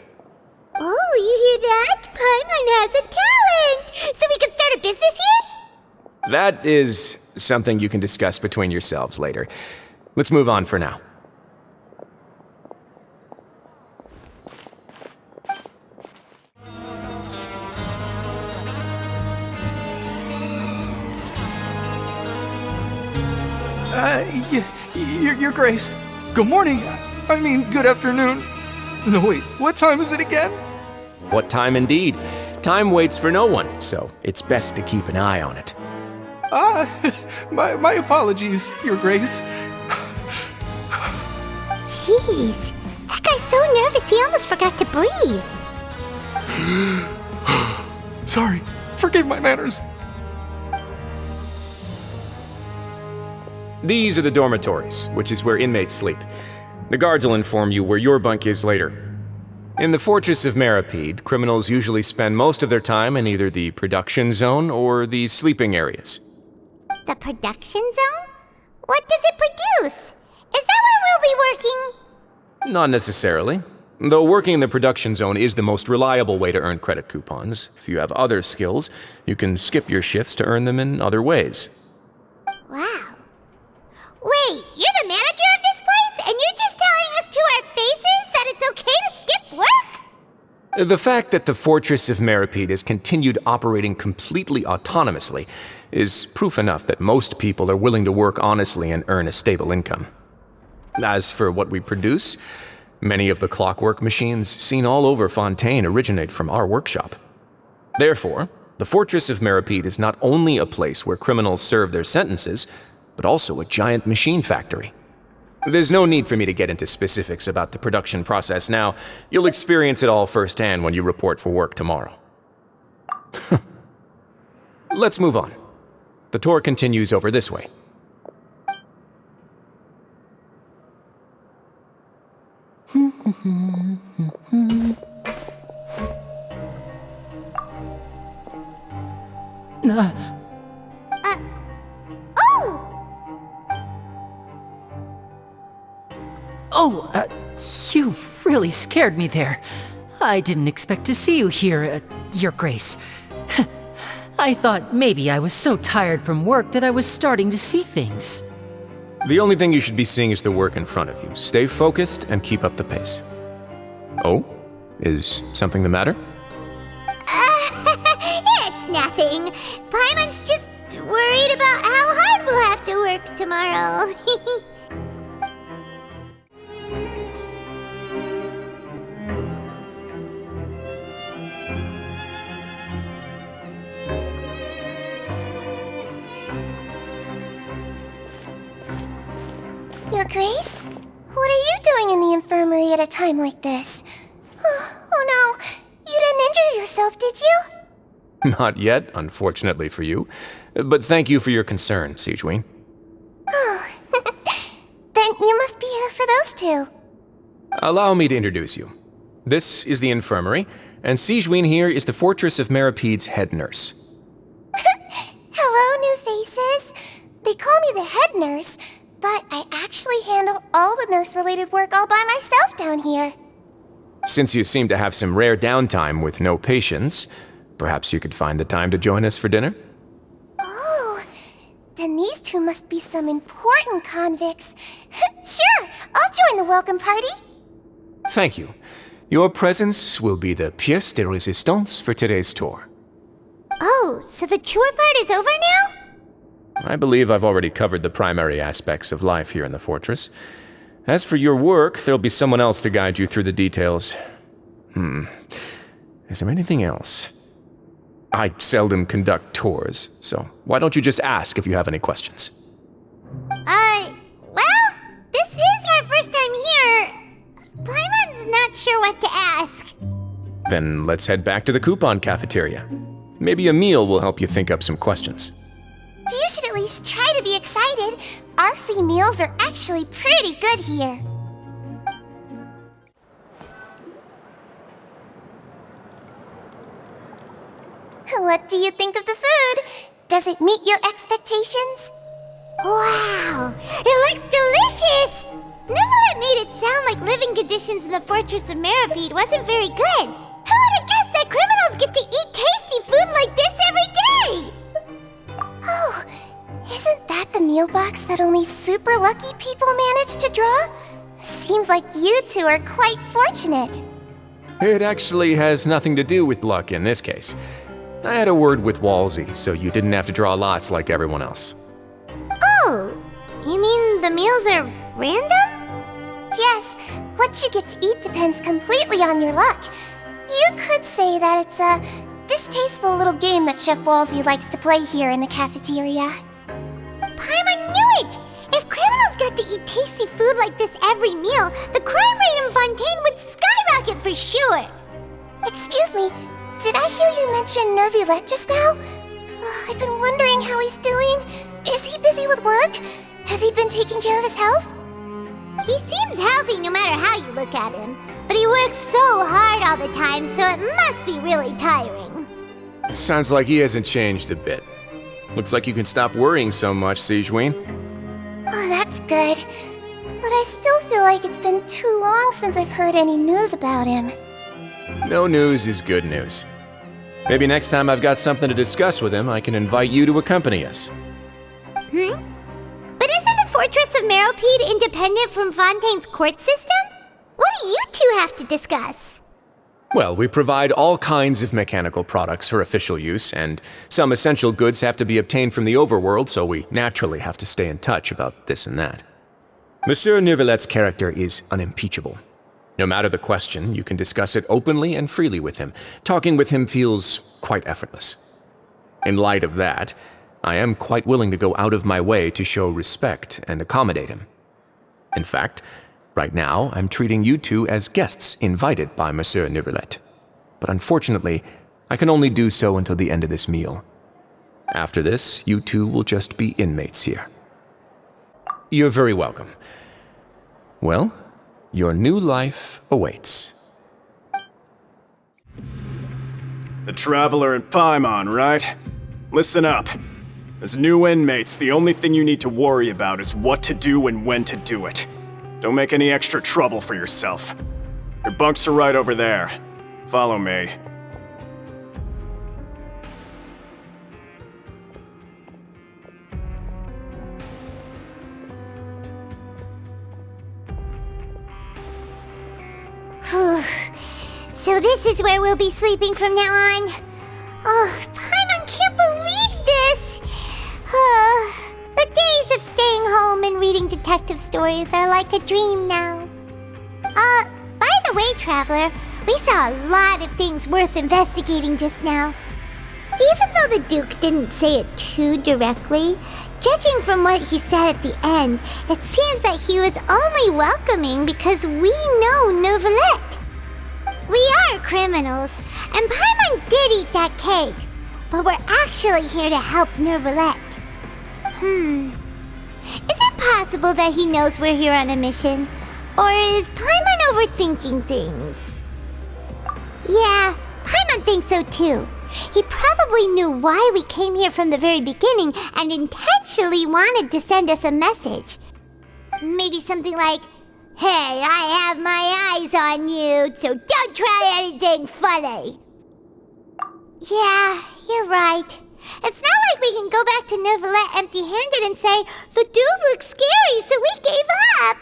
Oh, you hear that? Paimon has a talent! So we can start a business here? That is something you can discuss between yourselves later. Let's move on for now. Your Grace. Good morning. I mean, good afternoon. No, wait, what time is it again? What time indeed? Time waits for no one, so it's best to keep an eye on it. My apologies, Your Grace. Jeez, that guy's so nervous he almost forgot to breathe. Sorry. Forgive my manners. These are the dormitories, which is where inmates sleep. The guards will inform you where your bunk is later. In the Fortress of Meropide, criminals usually spend most of their time in either the production zone or the sleeping areas. The production zone? What does it produce? Is that where we'll be working? Not necessarily. Though working in the production zone is the most reliable way to earn credit coupons. If you have other skills, you can skip your shifts to earn them in other ways. Wow. Wait, you're the manager of this place, and you're just telling us to our faces that it's okay to skip work? The fact that the Fortress of Meropide has continued operating completely autonomously is proof enough that most people are willing to work honestly and earn a stable income. As for what we produce, many of the clockwork machines seen all over Fontaine originate from our workshop. Therefore, the Fortress of Meropide is not only a place where criminals serve their sentences, but also a giant machine factory. There's no need for me to get into specifics about the production process now. You'll experience it all firsthand when you report for work tomorrow. Let's move on. The tour continues over this way. You really scared me there. I didn't expect to see you here, Your Grace. I thought maybe I was so tired from work that I was starting to see things. The only thing you should be seeing is the work in front of you. Stay focused and keep up the pace. Oh? Is something the matter? It's nothing. Paimon's just worried about how hard we'll have to work tomorrow. Your Grace? What are you doing in the infirmary at a time like this? Oh no, you didn't injure yourself, did you? Not yet, unfortunately for you. But thank you for your concern, Sigewinne. Oh, then you must be here for those two. Allow me to introduce you. This is the infirmary, and Sigewinne here is the Fortress of Meropide's head nurse. Hello, new faces. They call me the head nurse, but I actually handle all the nurse-related work all by myself down here. Since you seem to have some rare downtime with no patients, perhaps you could find the time to join us for dinner? Oh, then these two must be some important convicts. Sure, I'll join the welcome party. Thank you. Your presence will be the pièce de résistance for today's tour. Oh, so the tour part is over now? I believe I've already covered the primary aspects of life here in the fortress. As for your work, there'll be someone else to guide you through the details. Is there anything else? I seldom conduct tours, so why don't you just ask if you have any questions? Well, this is our first time here. Paimon's not sure what to ask. Then let's head back to the coupon cafeteria. Maybe a meal will help you think up some questions. You should at least try to be excited. Our free meals are actually pretty good here. What do you think of the food? Does it meet your expectations? Wow, it looks delicious! Neuvillette made it sound like living conditions in the Fortress of Meropide wasn't very good. Who would have guessed that criminals get to eat tasty food like this every day? Oh, isn't that the meal box that only super lucky people manage to draw? Seems like you two are quite fortunate. It actually has nothing to do with luck in this case. I had a word with Wriothesley, so you didn't have to draw lots like everyone else. Oh, you mean the meals are random? Yes, what you get to eat depends completely on your luck. You could say that it's a distasteful little game that Chef Wriothesley likes to play here in the cafeteria. Paimon knew it! If criminals got to eat tasty food like this every meal, the crime rate in Fontaine would skyrocket for sure! Excuse me, Did I hear you mention Neuvillette just now? I've been wondering how he's doing. Is he busy with work? Has he been taking care of his health? He seems healthy no matter how you look at him, but he works so hard all the time, so it must be really tiring. Sounds like he hasn't changed a bit. Looks like you can stop worrying so much, Sigewinne. Oh, that's good. But I still feel like it's been too long since I've heard any news about him. No news is good news. Maybe next time I've got something to discuss with him, I can invite you to accompany us. But isn't the Fortress of Meropide independent from Fontaine's court system? What do you two have to discuss? Well, we provide all kinds of mechanical products for official use, and some essential goods have to be obtained from the overworld, so we naturally have to stay in touch about this and that. Monsieur Neuvillette's character is unimpeachable. No matter the question, you can discuss it openly and freely with him. Talking with him feels quite effortless. In light of that, I am quite willing to go out of my way to show respect and accommodate him. In fact, right now, I'm treating you two as guests invited by Monsieur Neuvillette. But unfortunately, I can only do so until the end of this meal. After this, you two will just be inmates here. You're very welcome. Well, your new life awaits. The Traveler and Paimon, right? Listen up. As new inmates, the only thing you need to worry about is what to do and when to do it. Don't make any extra trouble for yourself. Your bunks are right over there. Follow me. So this is where we'll be sleeping from now on. Oh, Paimon can't believe this! The days of staying home and reading detective stories are like a dream now. By the way, Traveler, we saw a lot of things worth investigating just now. Even though the Duke didn't say it too directly, judging from what he said at the end, it seems that he was only welcoming because we know Neuvillette. We are criminals, and Paimon did eat that cake, but we're actually here to help Neuvillette. Is it possible that he knows we're here on a mission? Or is Paimon overthinking things? Yeah, Paimon thinks so too. He probably knew why we came here from the very beginning and intentionally wanted to send us a message. Maybe something like, "Hey, I have my eyes on you, so don't try anything funny." Yeah, you're right. It's not like we can go back to Neuvillette empty-handed and say, "The dude looks scary, so we gave up."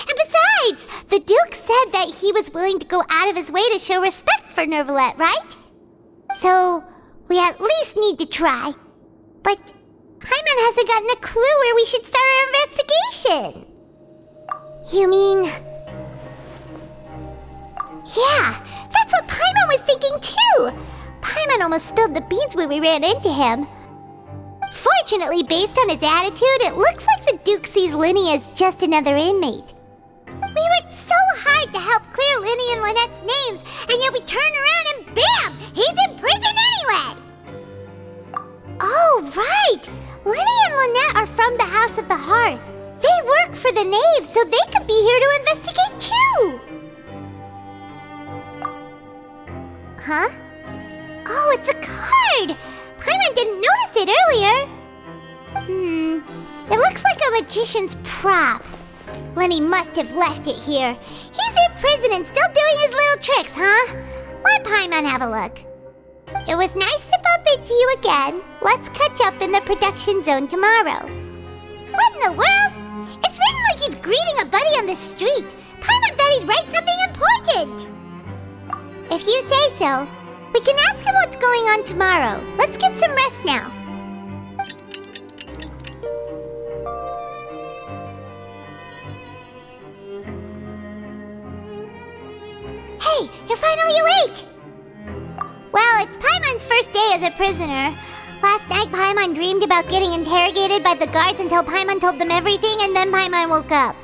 And besides, the Duke said that he was willing to go out of his way to show respect for Neuvillette, right? So, we at least need to try. But Paimon hasn't gotten a clue where we should start our investigation. You mean... Yeah, that's what Paimon was thinking too! Paimon almost spilled the beans when we ran into him. Fortunately, based on his attitude, it looks like the Duke sees Linny as just another inmate. We worked so hard to help clear Linny and Lynette's names, and yet we turn around and bam! He's in prison anyway! Oh, right! Linny and Lynette are from the House of the Hearth. They work for the Knave, so they could be here to investigate too! Huh? Oh, it's a card! Paimon didn't notice it earlier. It looks like a magician's prop. Lenny must have left it here. He's in prison and still doing his little tricks, huh? Let Paimon have a look. It was nice to bump into you again. Let's catch up in the production zone tomorrow. What in the world? It's written like he's greeting a buddy on the street. Paimon thought he'd write something important. If you say so. We can ask him what's going on tomorrow. Let's get some rest now. Hey, you're finally awake! Well, it's Paimon's first day as a prisoner. Last night, Paimon dreamed about getting interrogated by the guards until Paimon told them everything, and then Paimon woke up.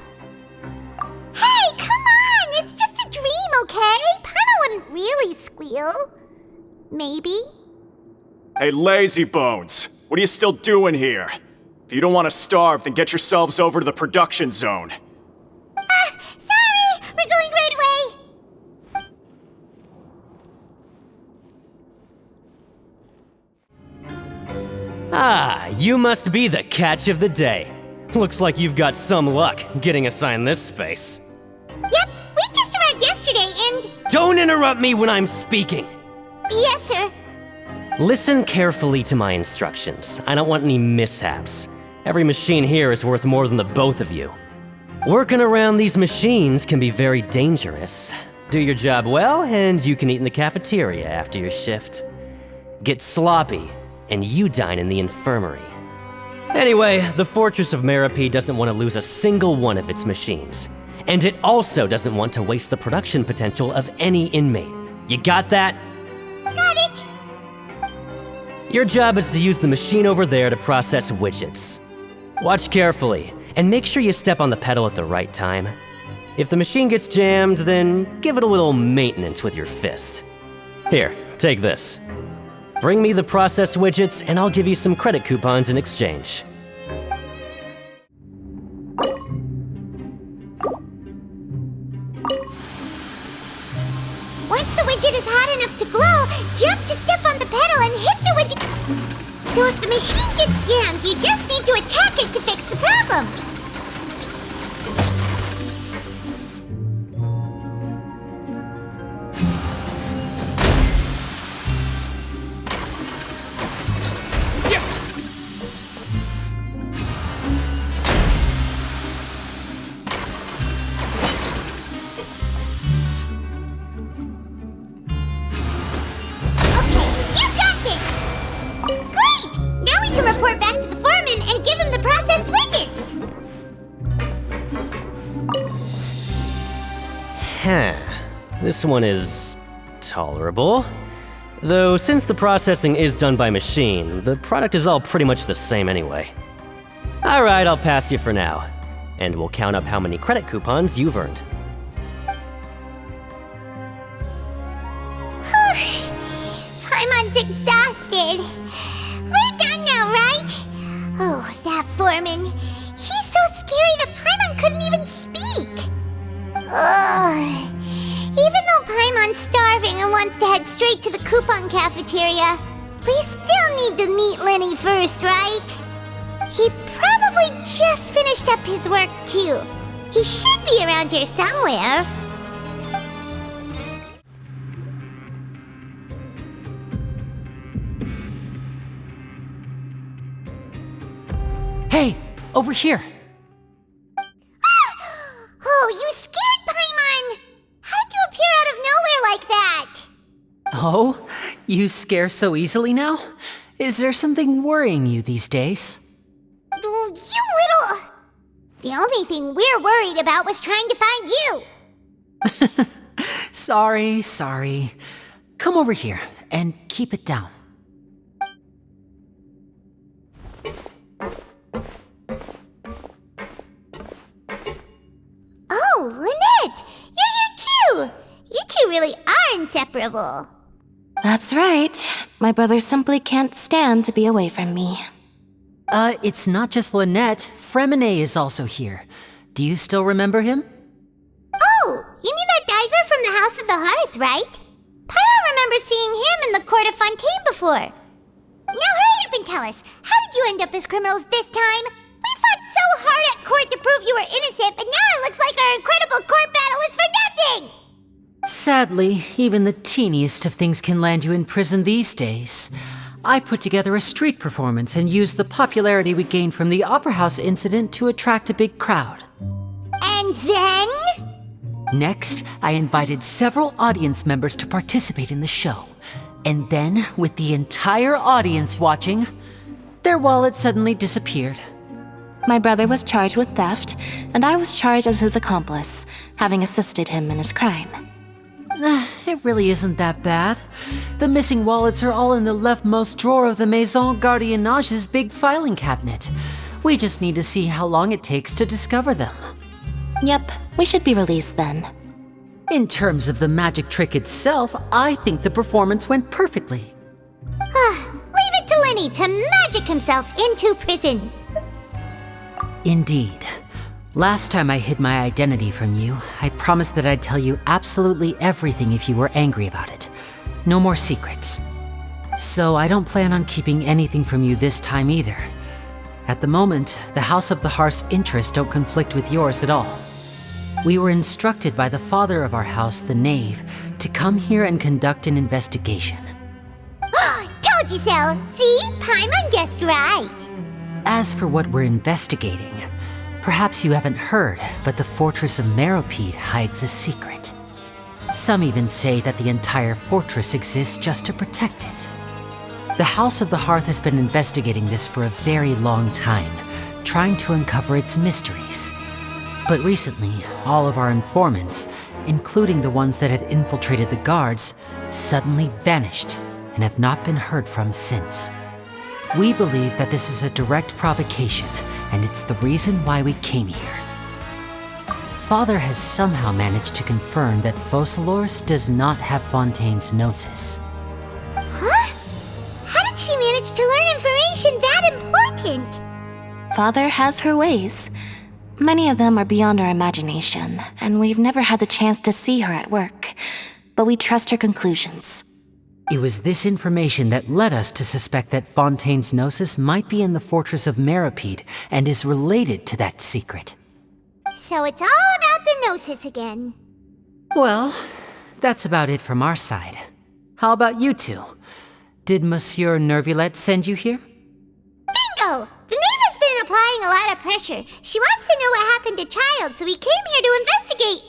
Hey, come on! It's just a dream, okay? Paimon wouldn't really squeal. wheel? Maybe? Hey, lazy bones! What are you still doing here? If you don't want to starve, then get yourselves over to the production zone. Sorry! We're going right away! Ah, you must be the catch of the day. Looks like you've got some luck getting assigned this space. Yep, we just arrived yesterday and... Don't interrupt me when I'm speaking! Yes, sir. Listen carefully to my instructions. I don't want any mishaps. Every machine here is worth more than the both of you. Working around these machines can be very dangerous. Do your job well, and you can eat in the cafeteria after your shift. Get sloppy, and you dine in the infirmary. Anyway, the Fortress of Meropide doesn't want to lose a single one of its machines. And it also doesn't want to waste the production potential of any inmate. You got that? Got it! Your job is to use the machine over there to process widgets. Watch carefully, and make sure you step on the pedal at the right time. If the machine gets jammed, then give it a little maintenance with your fist. Here, take this. Bring me the processed widgets, and I'll give you some credit coupons in exchange. Once the widget is hot enough to glow, jump to step on the pedal and hit the widget. So if the machine gets jammed, you just need to attack it to fix the problem. This one is tolerable. Though since the processing is done by machine, the product is all pretty much the same anyway. Alright, I'll pass you for now. And we'll count up how many credit coupons you've earned. Paimon's exhausted. We're done now, right? Oh, that foreman. He's so scary that Paimon couldn't even speak. Ugh. Even though Paimon's starving and wants to head straight to the coupon cafeteria, we still need to meet Lenny first, right? He probably just finished up his work, too. He should be around here somewhere. Hey, over here. Oh, you scared Paimon! How did you appear out of nowhere like that? Oh, you scare so easily now? Is there something worrying you these days? You little... The only thing we're worried about was trying to find you. Sorry. Come over here and keep it down. Oh, Lynette! You're here too! You two really are inseparable. That's right. My brother simply can't stand to be away from me. It's not just Lynette. Fremine is also here. Do you still remember him? Oh, you mean that diver from the House of the Hearth, right? Paimon remembers seeing him in the court of Fontaine before. Now hurry up and tell us, how did you end up as criminals this time? We fought so hard at court to prove you were innocent, but now it looks like our incredible court battle was for nothing! Sadly, even the teeniest of things can land you in prison these days. I put together a street performance and used the popularity we gained from the Opera House incident to attract a big crowd. And then? Next, I invited several audience members to participate in the show. And then, with the entire audience watching, their wallet suddenly disappeared. My brother was charged with theft, and I was charged as his accomplice, having assisted him in his crime. It really isn't that bad. The missing wallets are all in the leftmost drawer of the Maison Gardiennage's big filing cabinet. We just need to see how long it takes to discover them. Yep, we should be released then. In terms of the magic trick itself, I think the performance went perfectly. Leave it to Lenny to magic himself into prison. Indeed. Last time I hid my identity from you, I promised that I'd tell you absolutely everything if you were angry about it. No more secrets. So I don't plan on keeping anything from you this time either. At the moment, the House of the Hearth's interests don't conflict with yours at all. We were instructed by the father of our house, the Knave, to come here and conduct an investigation. Told you so! See? Paimon guessed right. As for what we're investigating, perhaps you haven't heard, but the fortress of Meropide hides a secret. Some even say that the entire fortress exists just to protect it. The House of the Hearth has been investigating this for a very long time, trying to uncover its mysteries. But recently, all of our informants, including the ones that had infiltrated the guards, suddenly vanished and have not been heard from since. We believe that this is a direct provocation, and it's the reason why we came here. Father has somehow managed to confirm that Focalors does not have Fontaine's gnosis. Huh? How did she manage to learn information that important? Father has her ways. Many of them are beyond our imagination, and we've never had the chance to see her at work. But we trust her conclusions. It was this information that led us to suspect that Fontaine's gnosis might be in the fortress of Meropide and is related to that secret. So it's all about the gnosis again. Well, that's about it from our side. How about you two? Did Monsieur Neuvillette send you here? Bingo! The Knave has been applying a lot of pressure. She wants to know what happened to Child, so we came here to investigate.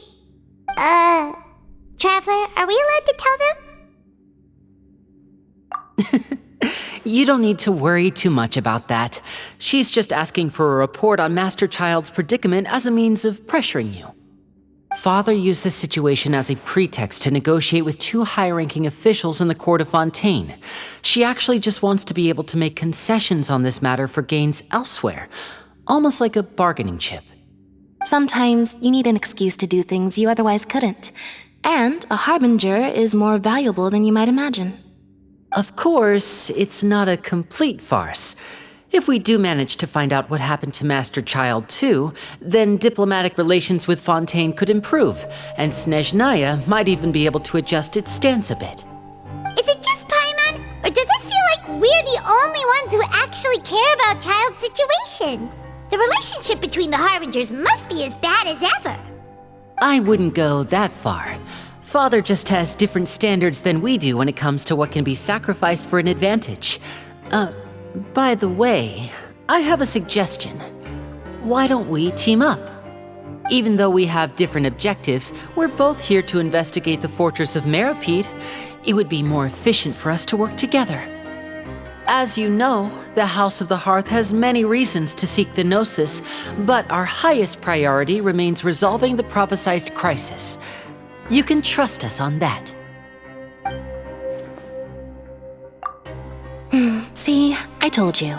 Traveler, are we allowed to tell them? You don't need to worry too much about that. She's just asking for a report on Master Child's predicament as a means of pressuring you. Father used this situation as a pretext to negotiate with two high-ranking officials in the court of Fontaine. She actually just wants to be able to make concessions on this matter for gains elsewhere, almost like a bargaining chip. Sometimes you need an excuse to do things you otherwise couldn't. And a harbinger is more valuable than you might imagine. Of course, it's not a complete farce. If we do manage to find out what happened to Master Child too, then diplomatic relations with Fontaine could improve, and Snezhnaya might even be able to adjust its stance a bit. Is it just Paimon, or does it feel like we're the only ones who actually care about Child's situation? The relationship between the Harbingers must be as bad as ever. I wouldn't go that far. Father just has different standards than we do when it comes to what can be sacrificed for an advantage. By the way, I have a suggestion. Why don't we team up? Even though we have different objectives, we're both here to investigate the fortress of Meropide. It would be more efficient for us to work together. As you know, the House of the Hearth has many reasons to seek the Gnosis, but our highest priority remains resolving the prophesized crisis. You can trust us on that. See, I told you.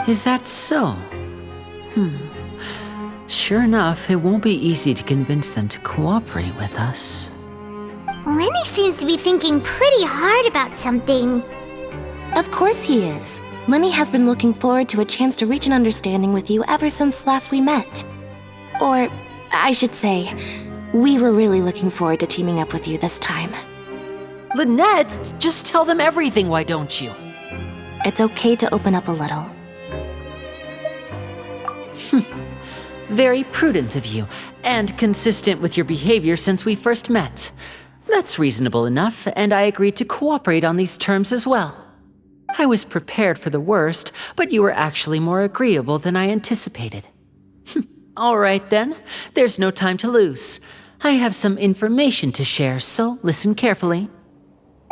Is that so? Sure enough, it won't be easy to convince them to cooperate with us. Lenny seems to be thinking pretty hard about something. Of course he is. Lenny has been looking forward to a chance to reach an understanding with you ever since last we met. Or, I should say, we were really looking forward to teaming up with you this time. Lynette, just tell them everything, why don't you? It's okay to open up a little. Very prudent of you, and consistent with your behavior since we first met. That's reasonable enough, and I agreed to cooperate on these terms as well. I was prepared for the worst, but you were actually more agreeable than I anticipated. All right then, there's no time to lose. I have some information to share, so listen carefully.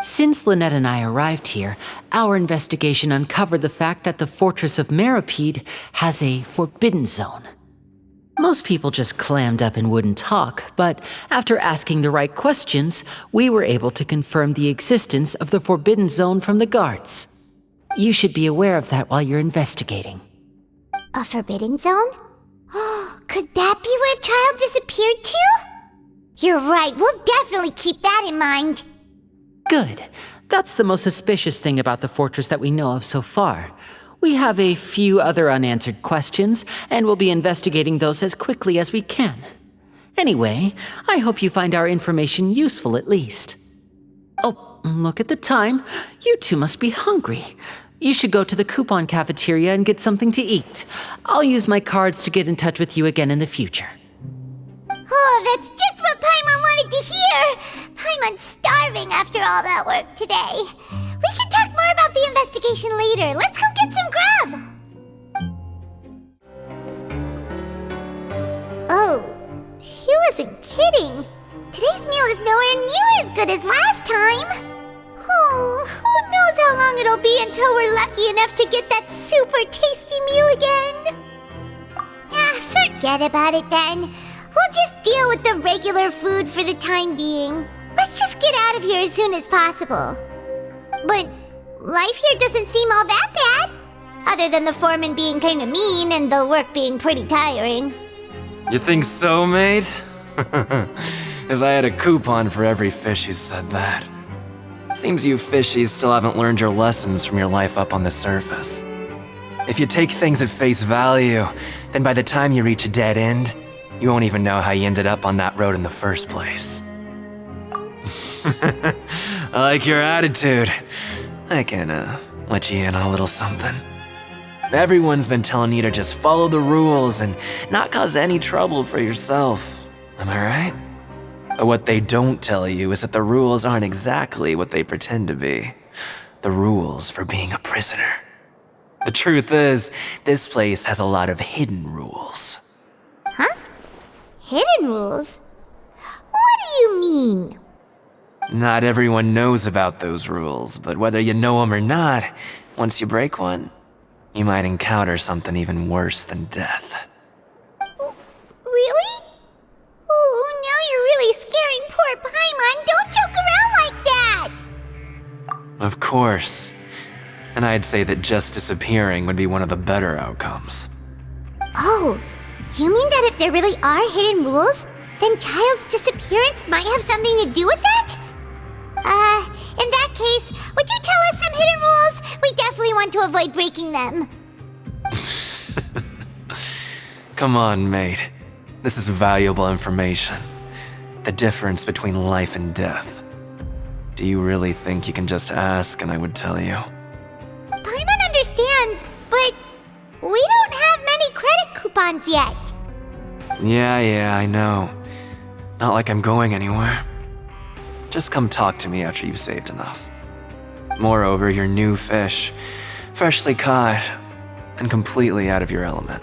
Since Lynette and I arrived here, our investigation uncovered the fact that the fortress of Meropide has a forbidden zone. Most people just clammed up and wouldn't talk, but after asking the right questions, we were able to confirm the existence of the forbidden zone from the guards. You should be aware of that while you're investigating. A forbidden zone? Could that be where Child disappeared to? You're right, we'll definitely keep that in mind. Good. That's the most suspicious thing about the fortress that we know of so far. We have a few other unanswered questions, and we'll be investigating those as quickly as we can. Anyway, I hope you find our information useful at least. Oh, look at the time. You two must be hungry. You should go to the coupon cafeteria and get something to eat. I'll use my cards to get in touch with you again in the future. Oh, that's just what Paimon wanted to hear! Paimon's starving after all that work today. We can talk more about the investigation later. Let's go get some grub! Oh, he wasn't kidding. Today's meal is nowhere near as good as last time. Oh, who knows how long it'll be until we're lucky enough to get that super tasty meal again? Forget about it then. We'll just deal with the regular food for the time being. Let's just get out of here as soon as possible. But life here doesn't seem all that bad. Other than the foreman being kinda mean and the work being pretty tiring. You think so, mate? If I had a coupon for every fish who said that. Seems you fishies still haven't learned your lessons from your life up on the surface. If you take things at face value, then by the time you reach a dead end, you won't even know how you ended up on that road in the first place. I like your attitude. I can, let you in on a little something. Everyone's been telling you to just follow the rules and not cause any trouble for yourself. Am I right? But what they don't tell you is that the rules aren't exactly what they pretend to be. The rules for being a prisoner. The truth is, this place has a lot of hidden rules. Huh? Hidden rules? What do you mean? Not everyone knows about those rules, but whether you know them or not, once you break one, you might encounter something even worse than death. Really? Oh, now you're really scaring poor Paimon. Don't joke around like that! Of course. And I'd say that just disappearing would be one of the better outcomes. Oh, you mean that if there really are hidden rules, then Child's disappearance might have something to do with that? In that case, would you tell us some hidden rules? We definitely want to avoid breaking them. Come on, mate. This is valuable information. The difference between life and death. Do you really think you can just ask and I would tell you? Paimon understands, but we don't have many credit coupons yet. Yeah, I know. Not like I'm going anywhere. Just come talk to me after you've saved enough. Moreover, you're new fish, freshly caught, and completely out of your element.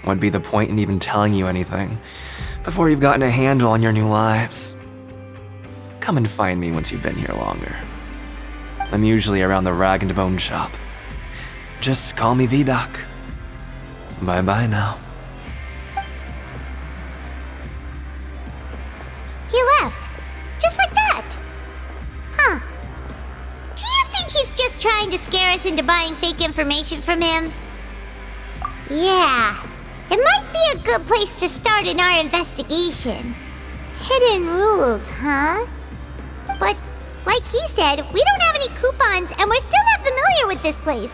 What'd be the point in even telling you anything before you've gotten a handle on your new lives? Come and find me once you've been here longer. I'm usually around the rag and bone shop. Just call me V-Doc. Bye-bye now. He left. Just like that. Huh. Do you think he's just trying to scare us into buying fake information from him? Yeah. It might be a good place to start in our investigation. Hidden rules, huh? But, like he said, we don't have any coupons and we're still not familiar with this place.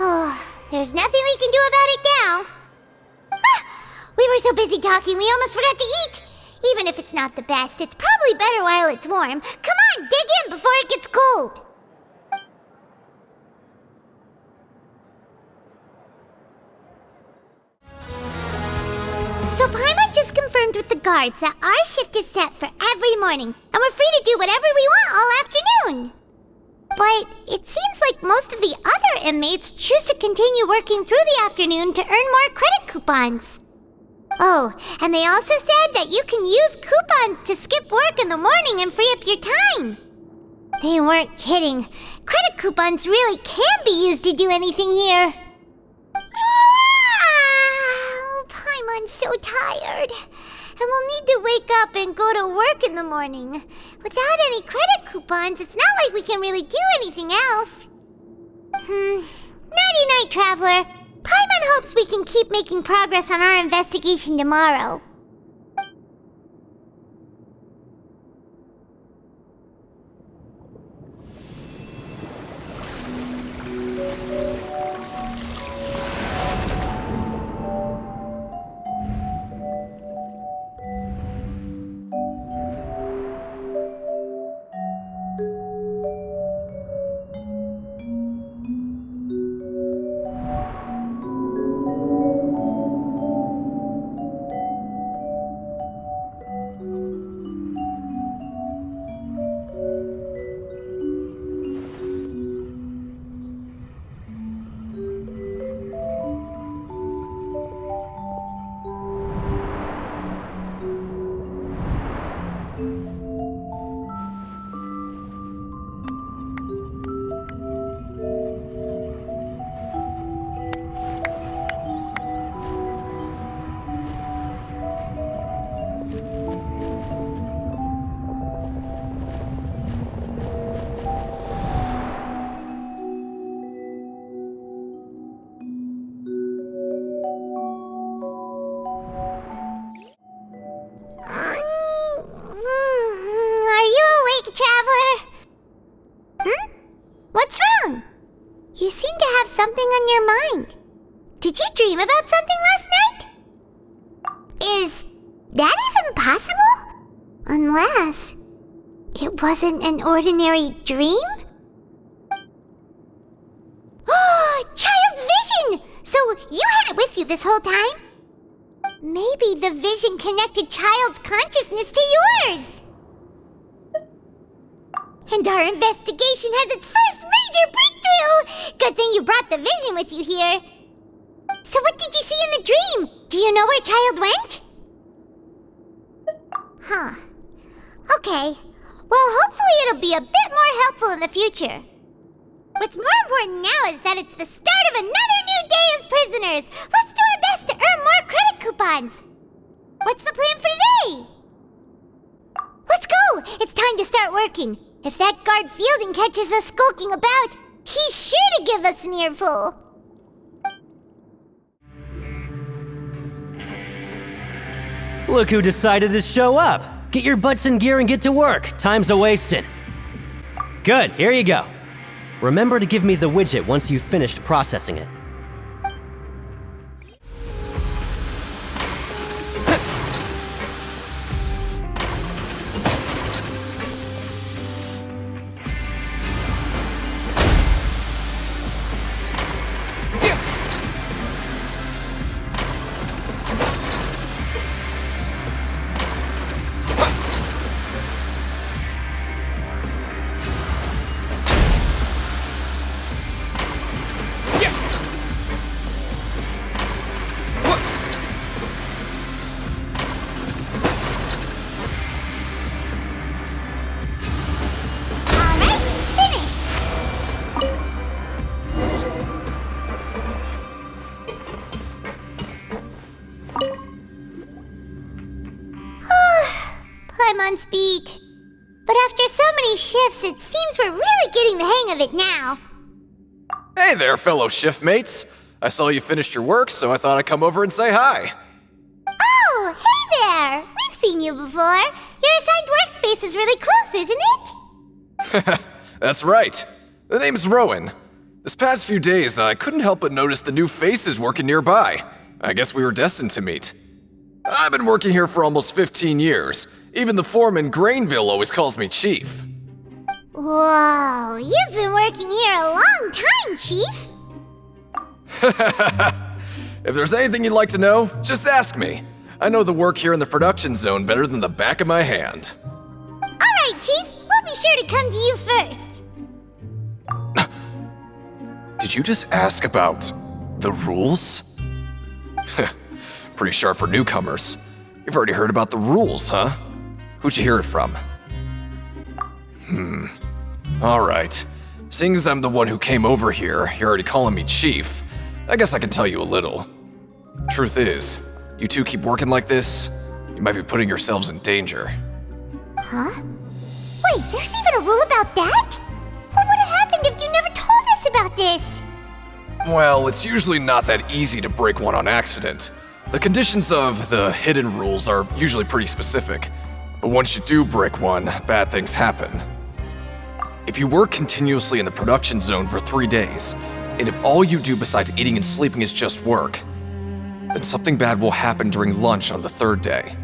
Oh, there's nothing we can do about it now. We were so busy talking we almost forgot to eat. Even if it's not the best, it's probably better while it's warm. Come on, dig in before it gets cold. So Paimon just confirmed with the guards that our shift is set for every morning, and we're free to do whatever we want all afternoon. But it seems like most of the other inmates choose to continue working through the afternoon to earn more credit coupons. Oh, and they also said that you can use coupons to skip work in the morning and free up your time. They weren't kidding. Credit coupons really can be used to do anything here. Paimon's so tired. And we'll need to wake up and go to work in the morning. Without any credit coupons, it's not like we can really do anything else. Nighty-night, Traveler. Paimon hopes we can keep making progress on our investigation tomorrow. Are you awake, Traveler? What's wrong? You seem to have something on your mind. Did you dream about something last night? Is that even possible? Unless it wasn't an ordinary dream? Oh, child's vision! So you had it with you this whole time? Maybe the vision connected child's consciousness to yours. And our investigation has its first major breakthrough! Good thing you brought the vision with you here. So what did you see in the dream? Do you know where child went? Huh. Okay. Well, hopefully it'll be a bit more helpful in the future. What's more important now is that it's the start of another new day as prisoners. Let's do our best to earn more credit coupons. What's the plan for today? Let's go! It's time to start working. If that guard Fielding catches us skulking about, he's sure to give us an earful. Look who decided to show up! Get your butts in gear and get to work. Time's a-wasting. Good, here you go. Remember to give me the widget once you've finished processing it. I'm on speed. But after so many shifts, it seems we're really getting the hang of it now. Hey there, fellow shift mates. I saw you finished your work, so I thought I'd come over and say hi. Oh, hey there! We've seen you before. Your assigned workspace is really close, isn't it? That's right. The name's Rowan. This past few days, I couldn't help but notice the new faces working nearby. I guess we were destined to meet. I've been working here for almost 15 years. Even the foreman, Grainville, always calls me Chief. Whoa, you've been working here a long time, Chief. If there's anything you'd like to know, just ask me. I know the work here in the production zone better than the back of my hand. Alright, Chief, we'll be sure to come to you first. Did you just ask about the rules? Pretty sharp for newcomers. You've already heard about the rules, huh? Who'd you hear it from? Alright. Seeing as I'm the one who came over here, you're already calling me Chief, I guess I can tell you a little. Truth is, you two keep working like this, you might be putting yourselves in danger. Huh? Wait, there's even a rule about that? What would have happened if you never told us about this? Well, it's usually not that easy to break one on accident. The conditions of the hidden rules are usually pretty specific, but once you do break one, bad things happen. If you work continuously in the production zone for 3 days, And if all you do besides eating and sleeping is just work, then something bad will happen during lunch on the third day.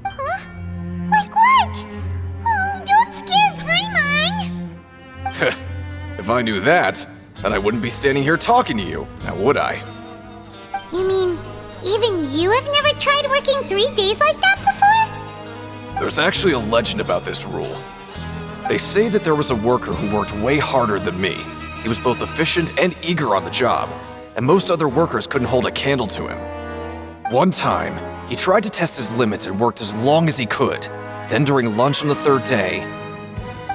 Huh? Like what? Oh, don't scare Paimon! If I knew that, then I wouldn't be standing here talking to you, now would I? You mean, even you have never tried working 3 days like that before? There's actually a legend about this rule. They say that there was a worker who worked way harder than me. He was both efficient and eager on the job, and most other workers couldn't hold a candle to him. One time, he tried to test his limits and worked as long as he could. Then during lunch on the third day,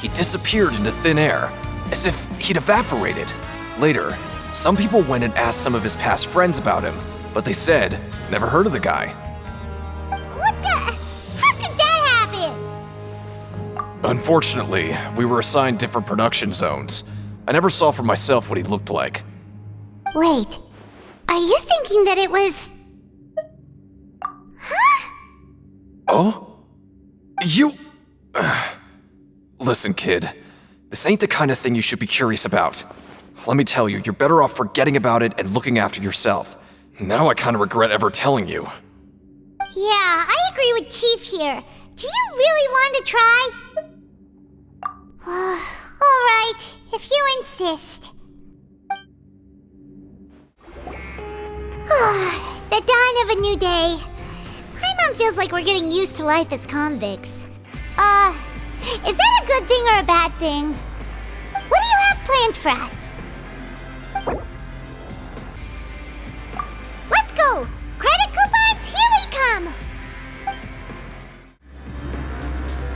he disappeared into thin air, as if he'd evaporated. Later, some people went and asked some of his past friends about him, but they said, never heard of the guy. What the? How could that happen? Unfortunately, we were assigned different production zones. I never saw for myself what he looked like. Wait, are you thinking that it was... Huh? Oh? You... Listen, kid. This ain't the kind of thing you should be curious about. Let me tell you, you're better off forgetting about it and looking after yourself. Now I kinda regret ever telling you. Yeah, I agree with Chief here. Do you really want to try? Alright, if you insist. The dawn of a new day. Paimon feels like we're getting used to life as convicts. Is that a good thing or a bad thing? What do you have planned for us? Let's go! Credit coupons, here we come!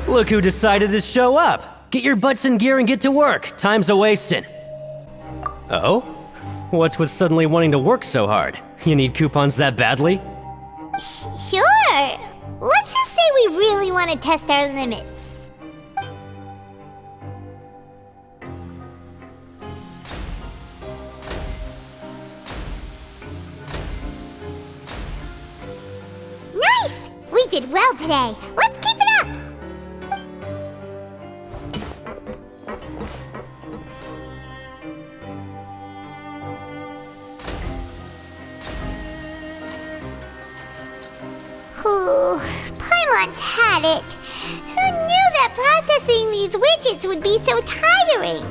Look who decided to show up! Get your butts in gear and get to work! Time's a-wasting. Oh? What's with suddenly wanting to work so hard? You need coupons that badly? Sure! Let's just say we really want to test our limits. Nice! We did well today. Let's keep it up! Paimon's had it. Who knew that processing these widgets would be so tiring?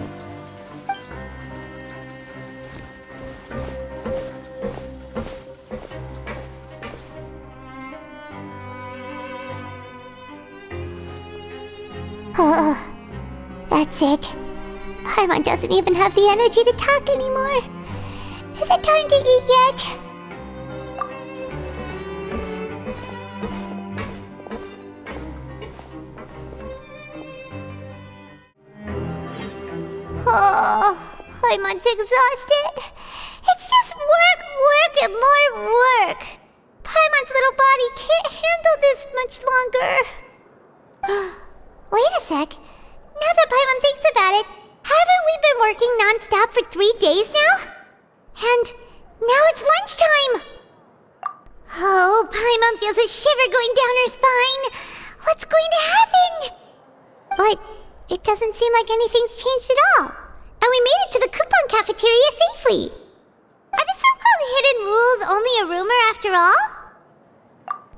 That's it. Paimon doesn't even have the energy to talk anymore. Is it time to eat yet? Oh, Paimon's exhausted. It's just work, and more work. Paimon's little body can't handle this much longer. Wait a sec. Now that Paimon thinks about it, haven't we been working non-stop for 3 days now? And now it's lunchtime. Oh, Paimon feels a shiver going down her spine. What's going to happen? But it doesn't seem like anything's changed at all. And we made it to the coupon cafeteria safely. Are the so-called hidden rules only a rumor after all?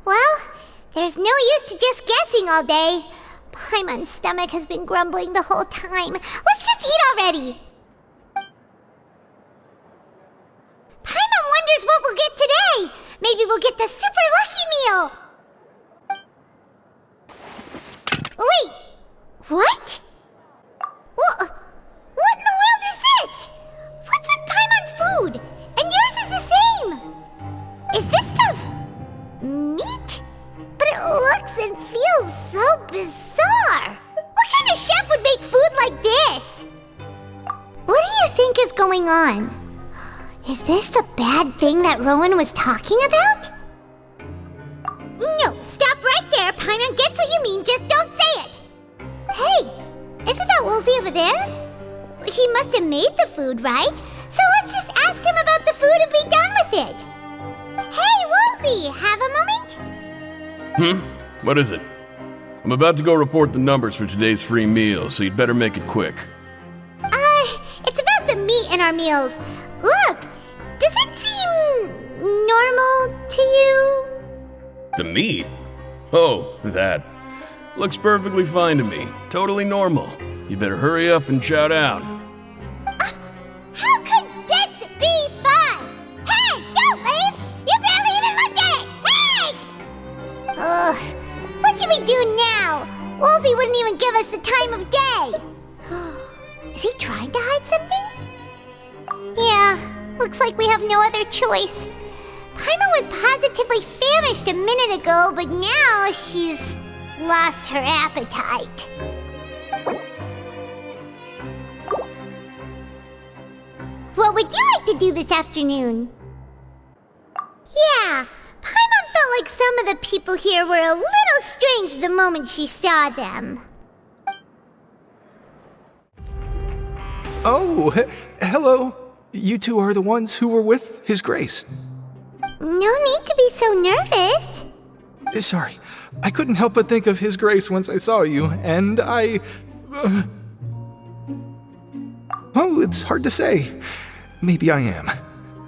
Well, there's no use to just guessing all day. Paimon's stomach has been grumbling the whole time. Let's just eat already! Paimon wonders what we'll get today! Maybe we'll get the super lucky meal! Wait! What? What in the world is this? What's with Paimon's food? And yours is the same! Is this stuff... meat? But it looks and feels so bizarre! What kind of chef would make food like this? What do you think is going on? Is this the bad thing that Rowan was talking about? No, stop right there! Paimon gets what you mean, just don't say it! Hey, isn't that Woolsey over there? He must have made the food, right? So let's just ask him about the food and be done with it! Hey, Woolsey, have a moment? What is it? I'm about to go report the numbers for today's free meal, so you'd better make it quick. It's about the meat meat in our meals. Look, does it seem normal to you? The meat? Oh, that. Looks perfectly fine to me. Totally normal. You better hurry up and chow down. How could this be fun? Hey, don't leave! You barely even looked at it! Hey! Ugh, what should we do now? Woolsey wouldn't even give us the time of day. Is he trying to hide something? Yeah, looks like we have no other choice. Paimon was positively famished a minute ago, but now she's lost her appetite. What would you like to do this afternoon? Yeah, Paimon felt like some of the people here were a little strange the moment she saw them. Oh, hello. You two are the ones who were with His Grace. No need to be so nervous. Sorry, I couldn't help but think of His Grace once I saw you, and I... Well, it's hard to say. Maybe I am.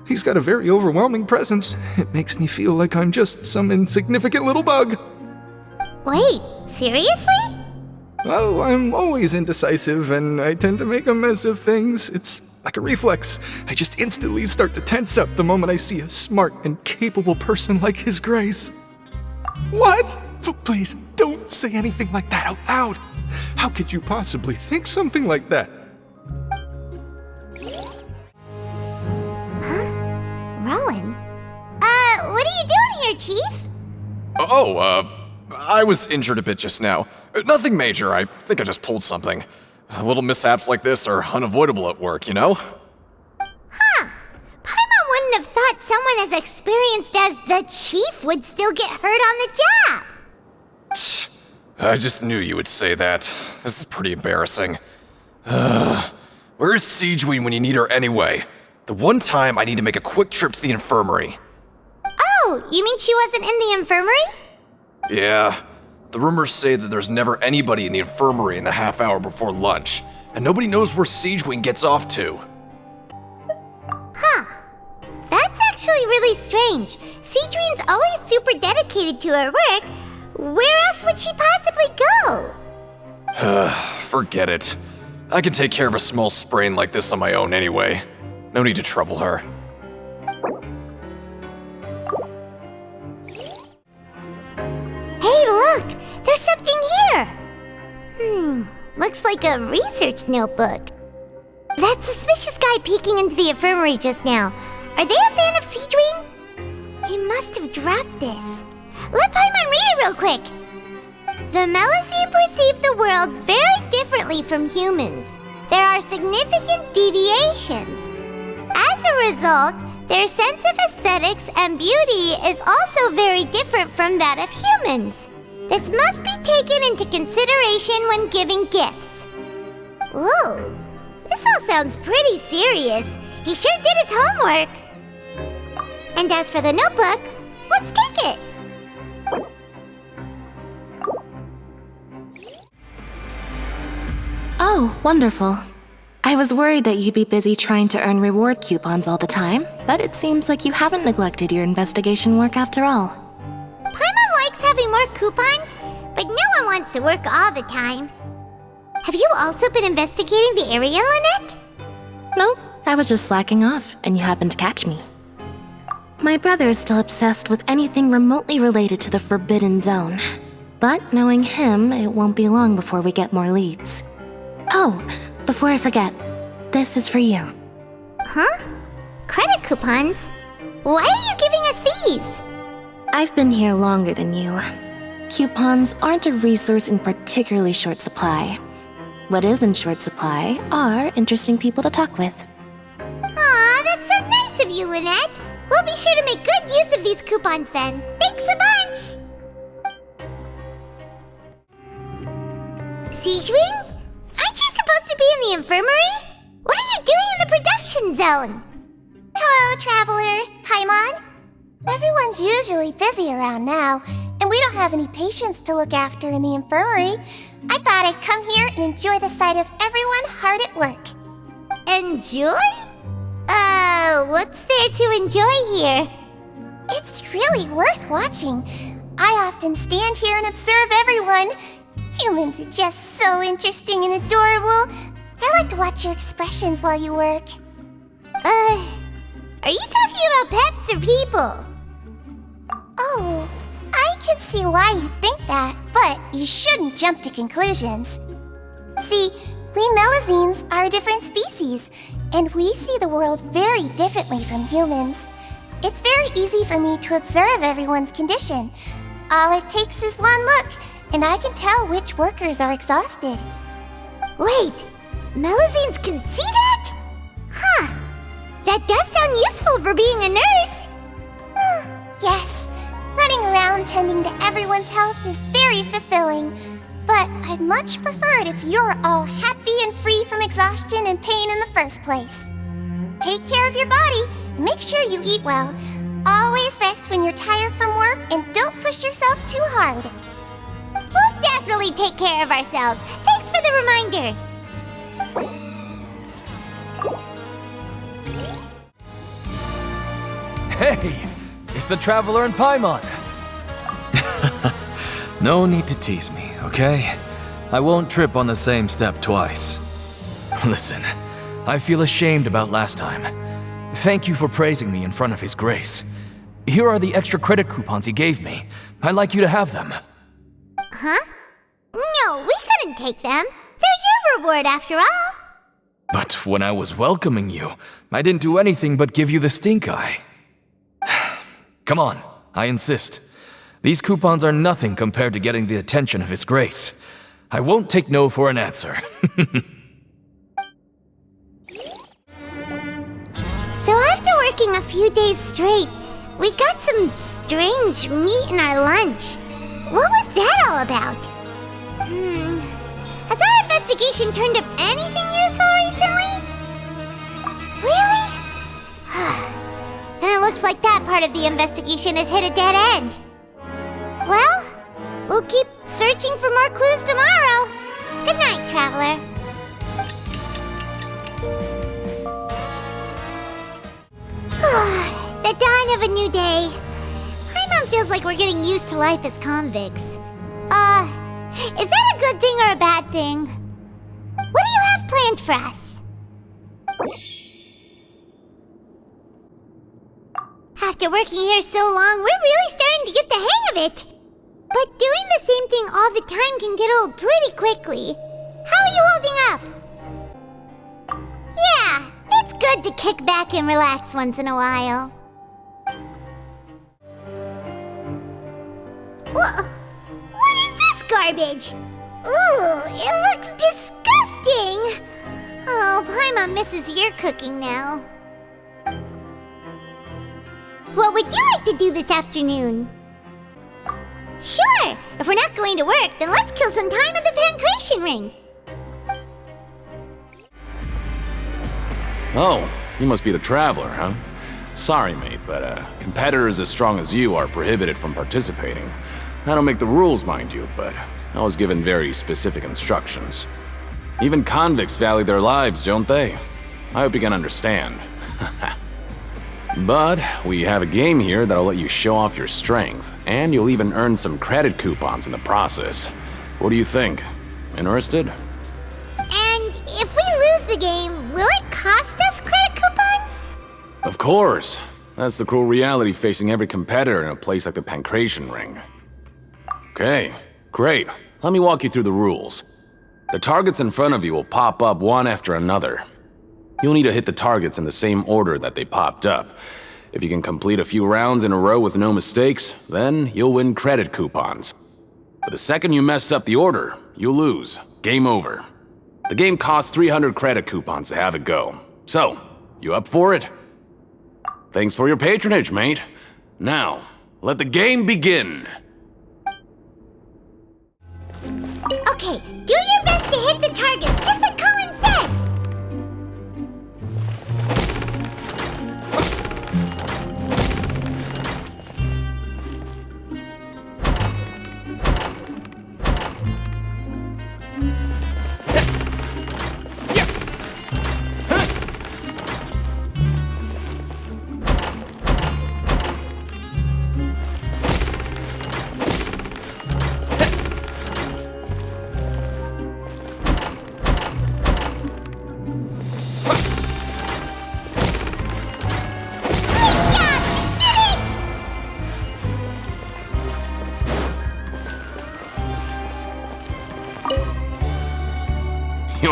He's got a very overwhelming presence. It makes me feel like I'm just some insignificant little bug. Wait, seriously? Oh, I'm always indecisive, and I tend to make a mess of things. It's like a reflex. I just instantly start to tense up the moment I see a smart and capable person like His Grace. What? Please, don't say anything like that out loud. How could you possibly think something like that? Rowan? What are you doing here, Chief? I was injured a bit just now. Nothing major, I think I just pulled something. Little mishaps like this are unavoidable at work, you know? Huh. Paimon wouldn't have thought someone as experienced as the Chief would still get hurt on the job. I just knew you would say that. This is pretty embarrassing. Where's Siegeween when you need her anyway? The one time I need to make a quick trip to the infirmary. Oh, you mean she wasn't in the infirmary? Yeah. The rumors say that there's never anybody in the infirmary in the half hour before lunch, and nobody knows where Siegeween gets off to. Huh. That's actually really strange. Siegeween's always super dedicated to her work. Where else would she possibly go? Forget it. I can take care of a small sprain like this on my own anyway. No need to trouble her. Hey, look! There's something here! Looks like a research notebook. That suspicious guy peeking into the infirmary just now. Are they a fan of Siegeween? He must have dropped this. Let Paimon read it real quick! The Melusine perceive the world very differently from humans. There are significant deviations. As a result, their sense of aesthetics and beauty is also very different from that of humans. This must be taken into consideration when giving gifts. Ooh, this all sounds pretty serious. He sure did his homework. And as for the notebook, let's take it. Oh, wonderful. I was worried that you'd be busy trying to earn reward coupons all the time, but it seems like you haven't neglected your investigation work after all. Paimon likes having more coupons, but no one wants to work all the time. Have you also been investigating the area, Lynette? No, I was just slacking off, and you happened to catch me. My brother is still obsessed with anything remotely related to the Forbidden Zone. But knowing him, it won't be long before we get more leads. Oh, before I forget, this is for you. Huh? Credit coupons? Why are you giving us these? I've been here longer than you. Coupons aren't a resource in particularly short supply. What is in short supply are interesting people to talk with. Aw, that's so nice of you, Lynette. We'll be sure to make good use of these coupons then. Thanks a bunch! Siegeween? Aren't you supposed to be in the infirmary? What are you doing in the production zone? Hello, Traveler. Paimon. Everyone's usually busy around now, and we don't have any patients to look after in the infirmary. I thought I'd come here and enjoy the sight of everyone hard at work. Enjoy? What's there to enjoy here? It's really worth watching. I often stand here and observe everyone. Humans are just so interesting and adorable. I like to watch your expressions while you work. Are you talking about pets or people? Oh, I can see why you think that, but you shouldn't jump to conclusions. See, we Melazines are a different species, and we see the world very differently from humans. It's very easy for me to observe everyone's condition. All it takes is one look, and I can tell which workers are exhausted. Wait, Melazines can see that? Huh. That does sound useful for being a nurse. Yes, running around tending to everyone's health is very fulfilling. But I'd much prefer it if you're all happy and free from exhaustion and pain in the first place. Take care of your body and make sure you eat well. Always rest when you're tired from work and don't push yourself too hard. We'll definitely take care of ourselves. Thanks for the reminder. Hey! It's the Traveler and Paimon! No need to tease me, okay? I won't trip on the same step twice. Listen, I feel ashamed about last time. Thank you for praising me in front of His Grace. Here are the extra credit coupons he gave me. I'd like you to have them. Huh? No, we couldn't take them. They're your reward after all. But when I was welcoming you, I didn't do anything but give you the stink eye. Come on, I insist. These coupons are nothing compared to getting the attention of His Grace. I won't take no for an answer. So after working a few days straight, we got some strange meat in our lunch. What was that all about? Has our investigation turned up anything useful recently? Really? Then it looks like that part of the investigation has hit a dead end. Well, we'll keep searching for more clues tomorrow. Good night, Traveler. The dawn of a new day. Paimon feels like we're getting used to life as convicts. Is that a good thing or a bad thing? What do you have planned for us? After working here so long, we're really starting to get the hang of it. But doing the same thing all the time can get old pretty quickly. How are you holding up? Yeah, it's good to kick back and relax once in a while. What is this garbage? Ooh, it looks disgusting! Oh, Paimon misses your cooking now. What would you like to do this afternoon? Sure! If we're not going to work, then let's kill some time at the Pancration Ring. Oh, you must be the Traveler, huh? Sorry, mate, but competitors as strong as you are prohibited from participating. I don't make the rules, mind you, but I was given very specific instructions. Even convicts value their lives, don't they? I hope you can understand. But we have a game here that'll let you show off your strength, and you'll even earn some credit coupons in the process. What do you think? Interested? And if we lose the game, will it cost us credit coupons? Of course. That's the cruel reality facing every competitor in a place like the Pancration Ring. Okay, great. Let me walk you through the rules. The targets in front of you will pop up one after another. You'll need to hit the targets in the same order that they popped up. If you can complete a few rounds in a row with no mistakes, then you'll win credit coupons. But the second you mess up the order, you'll lose. Game over. The game costs 300 credit coupons to have it go. So, you up for it? Thanks for your patronage, mate. Now, let the game begin. Okay, do your best to hit the targets, just like Colin said!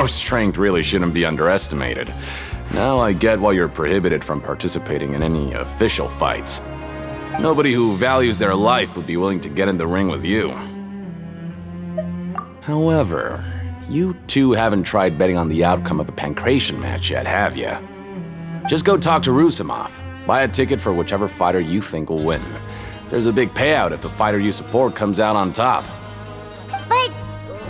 Your strength really shouldn't be underestimated. Now I get why you're prohibited from participating in any official fights. Nobody who values their life would be willing to get in the ring with you. However, you two haven't tried betting on the outcome of a pancration match yet, have you? Just go talk to Rusimov. Buy a ticket for whichever fighter you think will win. There's a big payout if the fighter you support comes out on top. But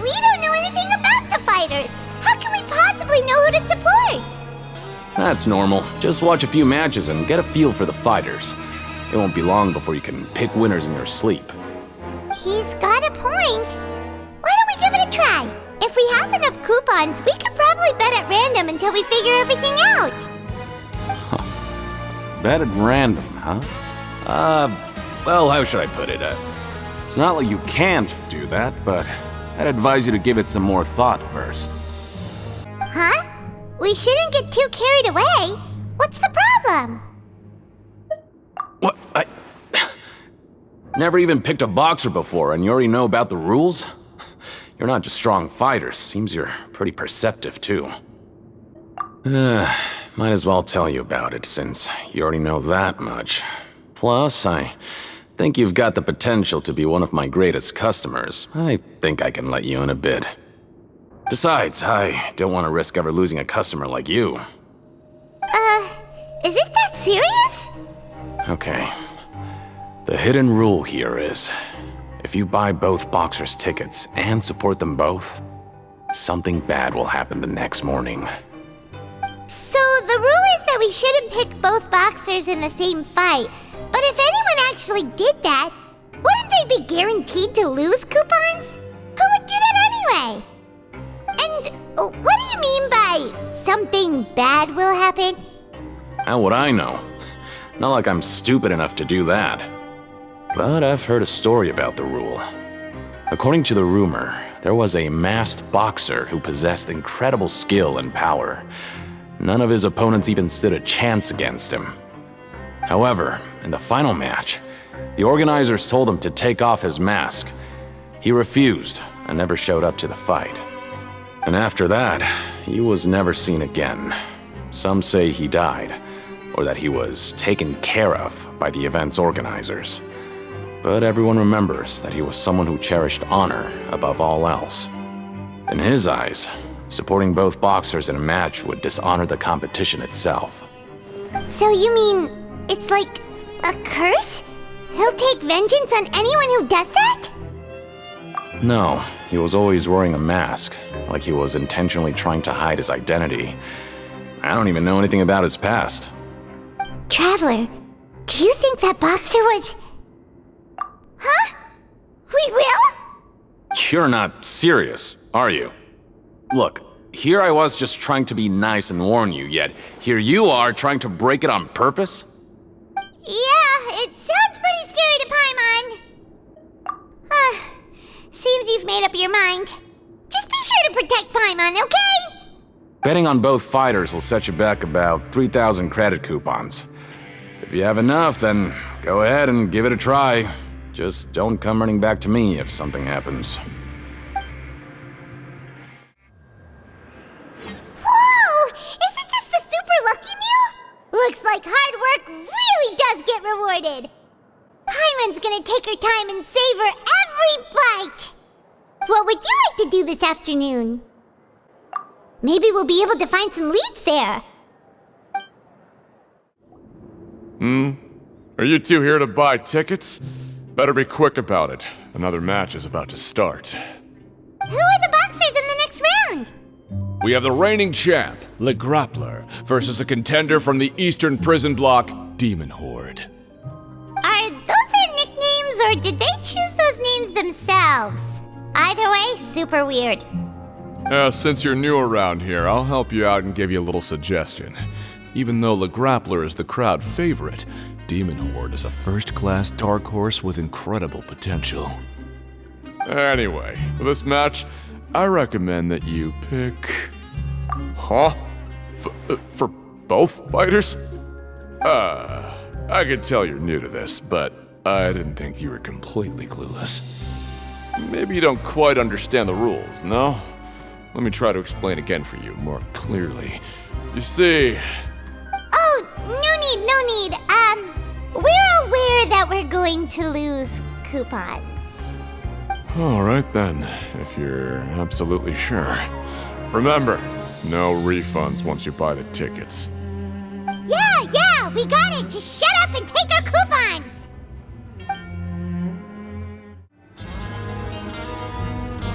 we don't know anything about the fighters. How can we possibly know who to support? That's normal. Just watch a few matches and get a feel for the fighters. It won't be long before you can pick winners in your sleep. He's got a point. Why don't we give it a try? If we have enough coupons, we could probably bet at random until we figure everything out. Bet at random, huh? Well, how should I put it? It's not like you can't do that, but I'd advise you to give it some more thought first. Huh? We shouldn't get too carried away. What's the problem? What? I never even picked a boxer before, and you already know about the rules? You're not just strong fighters. Seems you're pretty perceptive, too. Might as well tell you about it, since you already know that much. Plus, I think you've got the potential to be one of my greatest customers. I think I can let you in a bid. Besides, I don't want to risk ever losing a customer like you. Is it that serious? Okay. The hidden rule here is, if you buy both boxers' tickets and support them both, something bad will happen the next morning. So the rule is that we shouldn't pick both boxers in the same fight. But if anyone actually did that, wouldn't they be guaranteed to lose coupons? Who would do that anyway? And what do you mean by something bad will happen? How would I know? Not like I'm stupid enough to do that. But I've heard a story about the rule. According to the rumor, there was a masked boxer who possessed incredible skill and power. None of his opponents even stood a chance against him. However, in the final match, the organizers told him to take off his mask. He refused and never showed up to the fight. And after that, he was never seen again. Some say he died, or that he was taken care of by the event's organizers. But everyone remembers that he was someone who cherished honor above all else. In his eyes, supporting both boxers in a match would dishonor the competition itself. So you mean it's like a curse? He'll take vengeance on anyone who does that? No, he was always wearing a mask, like he was intentionally trying to hide his identity. I don't even know anything about his past. Traveler, do you think that boxer was... Huh? We will? You're not serious, are you? Look, here I was just trying to be nice and warn you, yet here you are trying to break it on purpose? Yeah, it sounds pretty scary to Paimon. Seems you've made up your mind. Just be sure to protect Paimon, okay? Betting on both fighters will set you back about 3,000 credit coupons. If you have enough, then go ahead and give it a try. Just don't come running back to me if something happens. Whoa! Isn't this the super lucky meal? Looks like hard work really does get rewarded. Paimon's gonna take her time and savor every bite. What would you like to do this afternoon? Maybe we'll be able to find some leads there. Are you two here to buy tickets? Better be quick about it. Another match is about to start. Who are the boxers in the next round? We have the reigning champ, Le Grappler, versus a contender from the Eastern Prison Block, Demon Horde. Are those their nicknames, or did they choose those names themselves? Either way, super weird. Since you're new around here, I'll help you out and give you a little suggestion. Even though Le Grappler is the crowd favorite, Demon Horde is a first-class dark horse with incredible potential. Anyway, for this match, I recommend that you pick... Huh? For both fighters? I can tell you're new to this, but I didn't think you were completely clueless. Maybe you don't quite understand the rules, no? Let me try to explain again for you more clearly. You see... Oh, no need. We're aware that we're going to lose coupons. Alright then, if you're absolutely sure. Remember, no refunds once you buy the tickets. Yeah, we got it! Just shut up and take our coupons!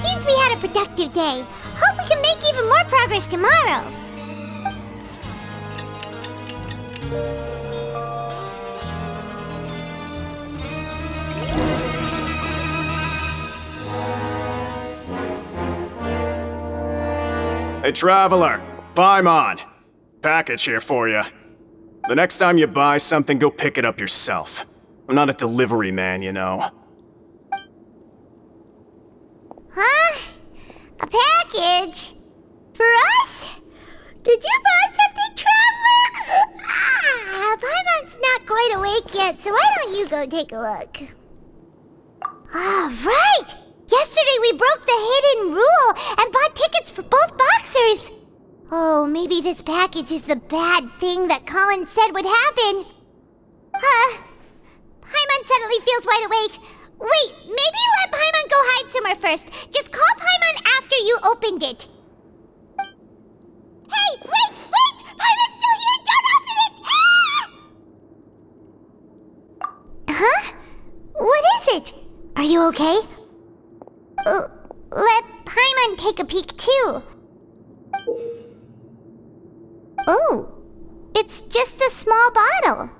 Seems we had a productive day. Hope we can make even more progress tomorrow. Hey, Traveler, Paimon. Package here for you. The next time you buy something, go pick it up yourself. I'm not a delivery man, you know. Huh? A package? For us? Did you buy something, Traveler? Paimon's not quite awake yet, so why don't you go take a look? Right! Yesterday we broke the hidden rule and bought tickets for both boxers. Oh, maybe this package is the bad thing that Colin said would happen. Paimon suddenly feels wide awake. Wait, maybe let Paimon go hide somewhere first. Just call Paimon after you opened it. Hey, wait! Paimon's still here! Don't open it! Ah! Huh? What is it? Are you okay? Let Paimon take a peek too. Oh, it's just a small bottle.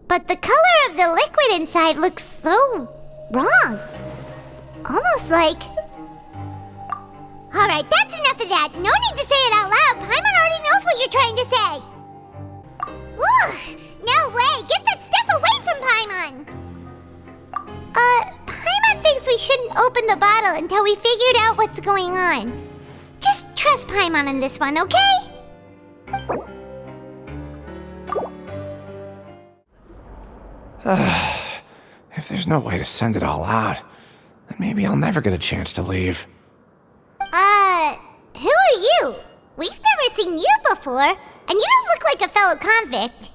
But the color of the liquid inside looks so wrong. Almost like... Alright, that's enough of that. No need to say it out loud. Paimon already knows what you're trying to say. Ugh, no way. Get that stuff away from Paimon. Paimon thinks we shouldn't open the bottle until we figured out what's going on. Just trust Paimon on this one, okay? If there's no way to send it all out, then maybe I'll never get a chance to leave. Who are you? We've never seen you before, and you don't look like a fellow convict.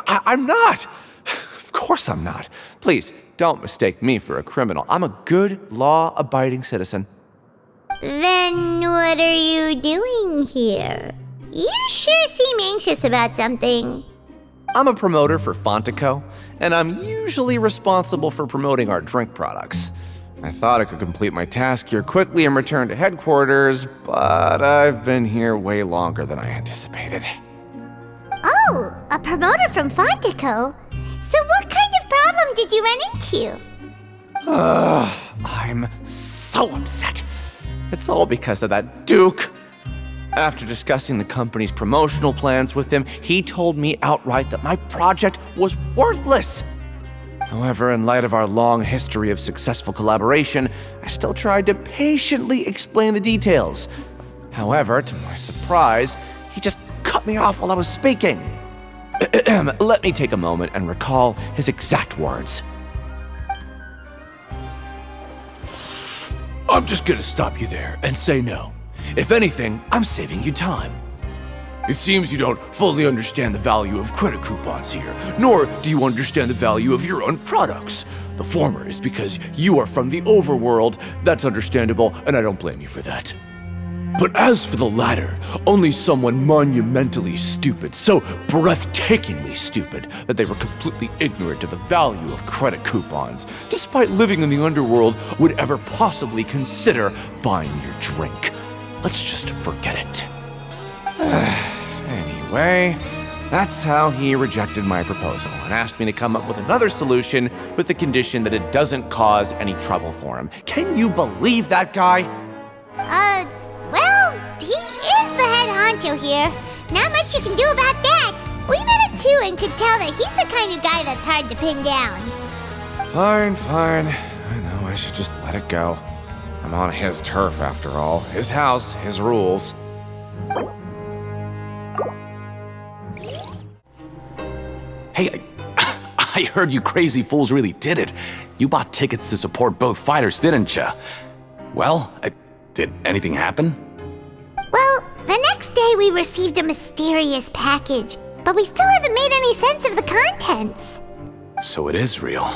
I'm not! Of course I'm not. Please, don't mistake me for a criminal. I'm a good, law-abiding citizen. Then what are you doing here? You sure seem anxious about something. I'm a promoter for Fontaine, and I'm usually responsible for promoting our drink products. I thought I could complete my task here quickly and return to headquarters, but I've been here way longer than I anticipated. Oh, a promoter from Fontaine? So what kind of problem did you run into? I'm so upset. It's all because of that Duke. After discussing the company's promotional plans with him, he told me outright that my project was worthless. However, in light of our long history of successful collaboration, I still tried to patiently explain the details. However, to my surprise, he just cut me off while I was speaking. Let me take a moment and recall his exact words. I'm just gonna stop you there and say no. If anything, I'm saving you time. It seems you don't fully understand the value of credit coupons here, nor do you understand the value of your own products. The former is because you are from the overworld. That's understandable, and I don't blame you for that. But as for the latter, only someone monumentally stupid, so breathtakingly stupid that they were completely ignorant of the value of credit coupons, despite living in the underworld, would ever possibly consider buying your drink. Let's just forget it. Anyway, that's how he rejected my proposal and asked me to come up with another solution with the condition that it doesn't cause any trouble for him. Can you believe that guy? Well, he is the head honcho here. Not much you can do about that. We met him too and could tell that he's the kind of guy that's hard to pin down. Fine. I know I should just let it go. I'm on his turf after all. His house, his rules. Hey, I heard you crazy fools really did it. You bought tickets to support both fighters, didn't ya? Well, did anything happen? next day we received a mysterious package, but we still haven't made any sense of the contents. So it is real.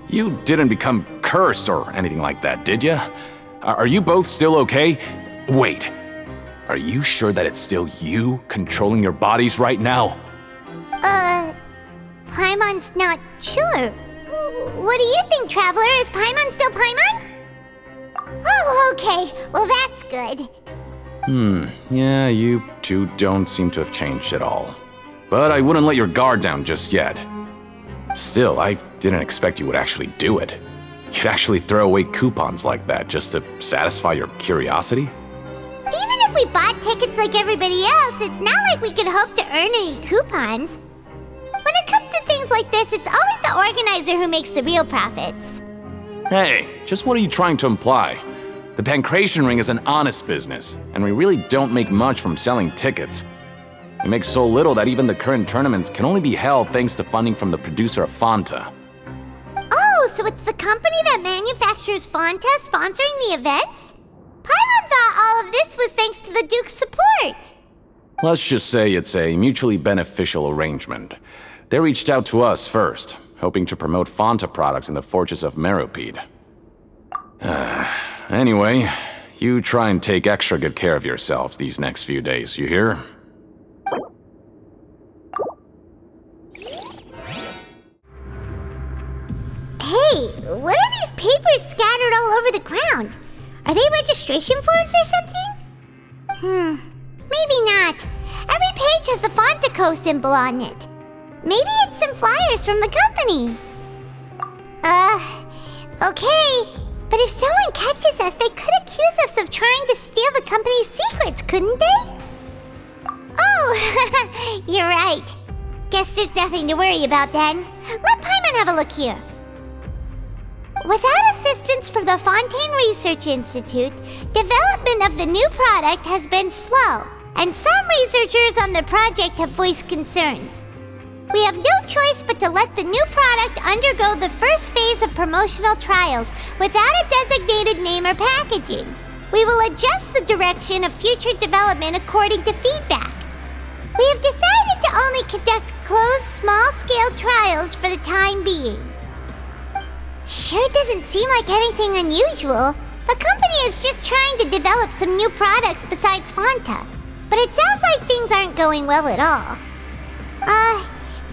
You didn't become cursed or anything like that, did ya? Are you both still okay? Wait, are you sure that it's still you controlling your bodies right now? Paimon's not sure. What do you think, Traveler? Is Paimon still Paimon? Oh, okay. Well, that's good. Yeah, you two don't seem to have changed at all. But I wouldn't let your guard down just yet. Still, I didn't expect you would actually do it. You'd actually throw away coupons like that just to satisfy your curiosity? Even if we bought tickets like everybody else, it's not like we could hope to earn any coupons. When it comes to things like this, it's always the organizer who makes the real profits. Hey, just what are you trying to imply? The Pancration Ring is an honest business, and we really don't make much from selling tickets. We make so little that even the current tournaments can only be held thanks to funding from the producer of Fanta. Oh, so it's the company that manufactures Fanta sponsoring the events? Paimon thought all of this was thanks to the Duke's support. Let's just say it's a mutually beneficial arrangement. They reached out to us first, hoping to promote Fanta products in the Fortress of Meropide. Anyway, you try and take extra good care of yourselves these next few days, you hear? Hey, what are these papers scattered all over the ground? Are they registration forms or something? Maybe not. Every page has the Fontaco symbol on it. Maybe it's some flyers from the company. Okay. But if someone catches us, they could accuse us of trying to steal the company's secrets, couldn't they? Oh, you're right. Guess there's nothing to worry about then. Let Paimon have a look here. Without assistance from the Fontaine Research Institute, development of the new product has been slow, and some researchers on the project have voiced concerns. We have no choice but to let the new product undergo the first phase of promotional trials without a designated name or packaging. We will adjust the direction of future development according to feedback. We have decided to only conduct closed, small-scale trials for the time being. Sure doesn't seem like anything unusual. The company is just trying to develop some new products besides Fanta. But it sounds like things aren't going well at all.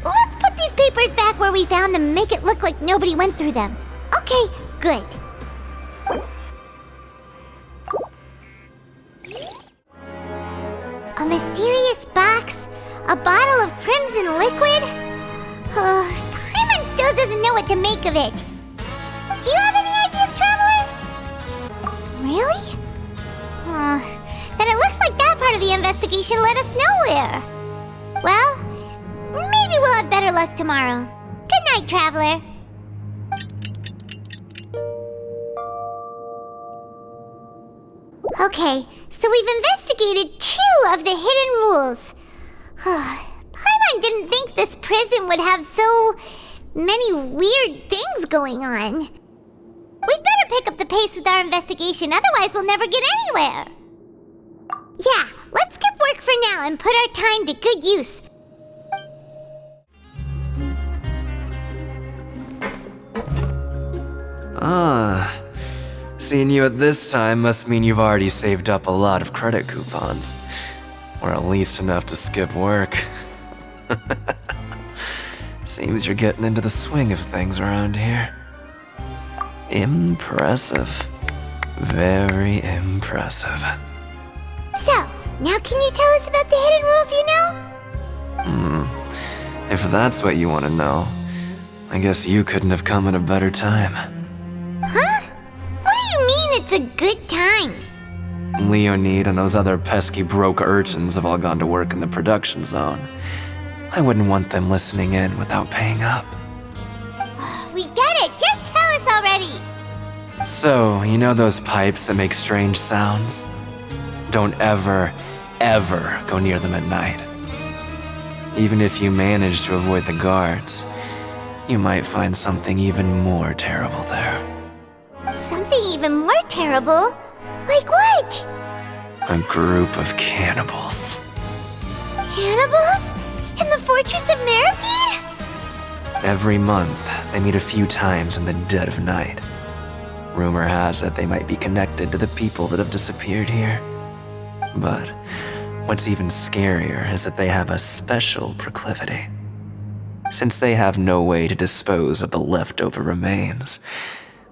Let's put these papers back where we found them and make it look like nobody went through them. Okay, good. A mysterious box? A bottle of crimson liquid? Paimon still doesn't know what to make of it. Do you have any ideas, Traveler? Really? Then it looks like that part of the investigation led us nowhere. Well, maybe we'll have better luck tomorrow. Good night, Traveler. Okay, so we've investigated 2 of the hidden rules. Paimon didn't think this prison would have so many weird things going on. We'd better pick up the pace with our investigation, otherwise we'll never get anywhere. Yeah, let's skip work for now and put our time to good use. Seeing you at this time must mean you've already saved up a lot of credit coupons. Or at least enough to skip work. Seems you're getting into the swing of things around here. Impressive. Very impressive. So, now can you tell us about the hidden rules you know? If that's what you want to know, I guess you couldn't have come at a better time. Huh? What do you mean it's a good time? Leonid and those other pesky broke urchins have all gone to work in the production zone. I wouldn't want them listening in without paying up. We get it! Just tell us already! So, you know those pipes that make strange sounds? Don't ever, ever go near them at night. Even if you manage to avoid the guards, you might find something even more terrible there. Something even more terrible? Like what? A group of cannibals. Cannibals? In the fortress of Meropide? Every month, they meet a few times in the dead of night. Rumor has it they might be connected to the people that have disappeared here. But what's even scarier is that they have a special proclivity. Since they have no way to dispose of the leftover remains,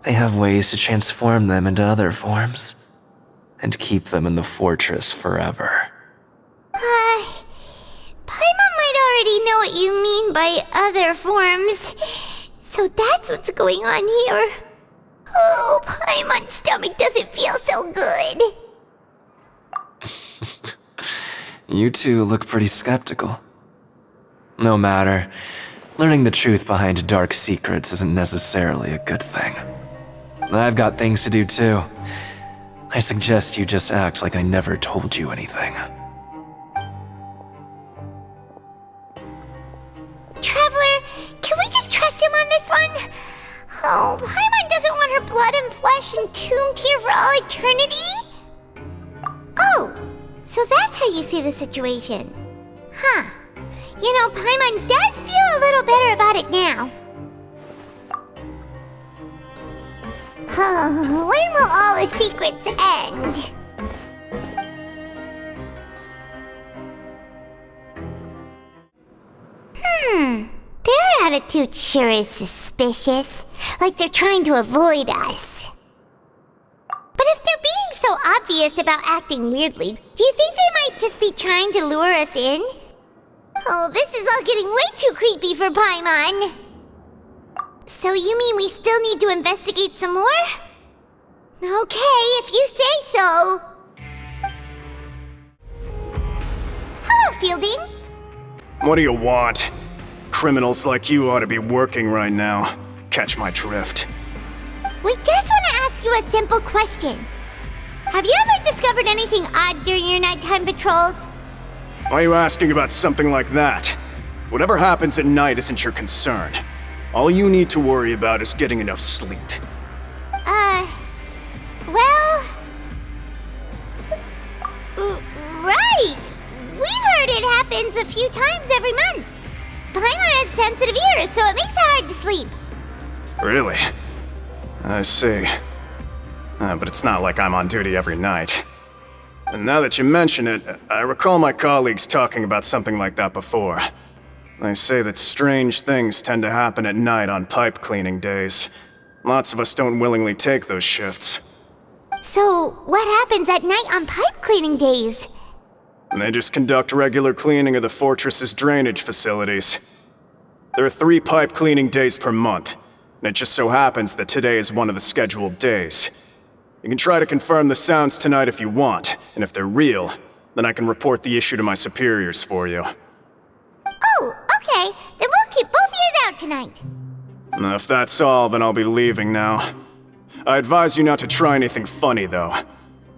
they have ways to transform them into other forms and keep them in the fortress forever. Paimon might already know what you mean by other forms. So that's what's going on here. Oh, Paimon's stomach doesn't feel so good. You two look pretty skeptical. No matter, learning the truth behind dark secrets isn't necessarily a good thing. I've got things to do too. I suggest you just act like I never told you anything. Traveler, can we just trust him on this one? Oh, Paimon doesn't want her blood and flesh entombed here for all eternity? Oh, so that's how you see the situation. Huh. You know, Paimon does feel a little better about it now. When will all the secrets end? Their attitude sure is suspicious. Like they're trying to avoid us. But if they're being so obvious about acting weirdly, do you think they might just be trying to lure us in? Oh, this is all getting way too creepy for Paimon. So you mean we still need to investigate some more? Okay, if you say so. Hello, Fielding. What do you want? Criminals like you ought to be working right now. Catch my drift. We just want to ask you a simple question. Have you ever discovered anything odd during your nighttime patrols? Why are you asking about something like that? Whatever happens at night isn't your concern. All you need to worry about is getting enough sleep. Well... right! We've heard it happens a few times every month. Paimon has sensitive ears, so it makes it hard to sleep. Really? I see. But it's not like I'm on duty every night. And now that you mention it, I recall my colleagues talking about something like that before. They say that strange things tend to happen at night on pipe cleaning days. Lots of us don't willingly take those shifts. So, what happens at night on pipe cleaning days? And they just conduct regular cleaning of the fortress's drainage facilities. There are 3 pipe cleaning days per month, and it just so happens that today is one of the scheduled days. You can try to confirm the sounds tonight if you want, and if they're real, then I can report the issue to my superiors for you. Oh, okay. Then we'll keep both ears out tonight. If that's all, then I'll be leaving now. I advise you not to try anything funny, though.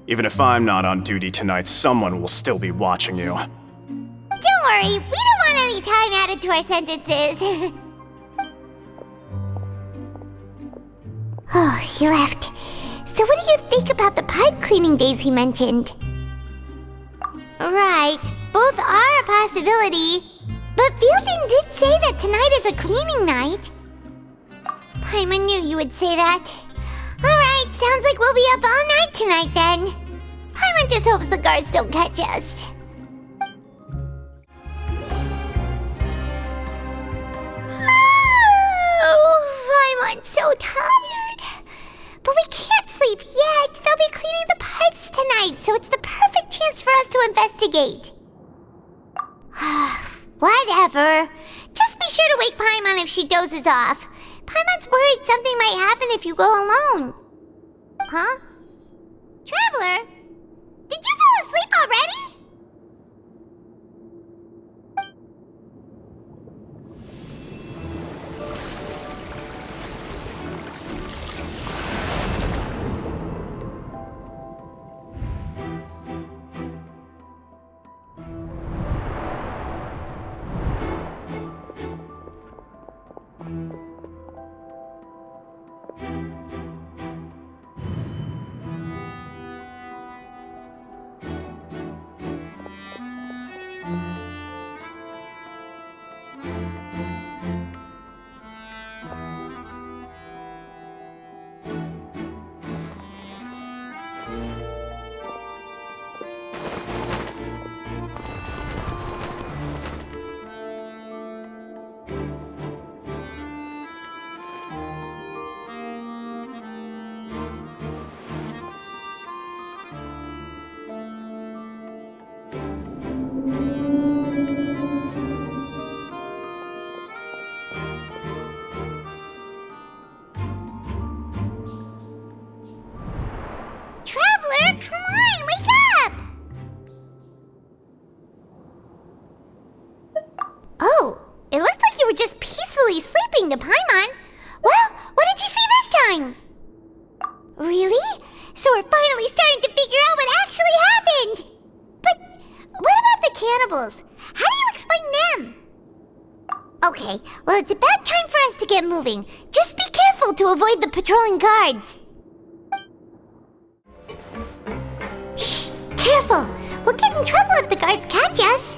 Even if I'm not on duty tonight, someone will still be watching you. Don't worry, we don't want any time added to our sentences. Oh, he left. So what do you think about the pipe cleaning days he mentioned? Right, both are a possibility. But Fielding did say that tonight is a cleaning night. Paimon knew you would say that. Alright, sounds like we'll be up all night tonight then. Paimon just hopes the guards don't catch us. Oh, Paimon's so tired. But we can't sleep yet. They'll be cleaning the pipes tonight, so it's the perfect chance for us to investigate. Whatever. Just be sure to wake Paimon if she dozes off. Paimon's worried something might happen if you go alone. Huh? Traveler? Did you fall asleep already? It looked like you were just peacefully sleeping to Paimon. Well, what did you see this time? Really? So we're finally starting to figure out what actually happened! But what about the cannibals? How do you explain them? Okay, well it's about time for us to get moving. Just be careful to avoid the patrolling guards. Shh! Careful! We'll get in trouble if the guards catch us.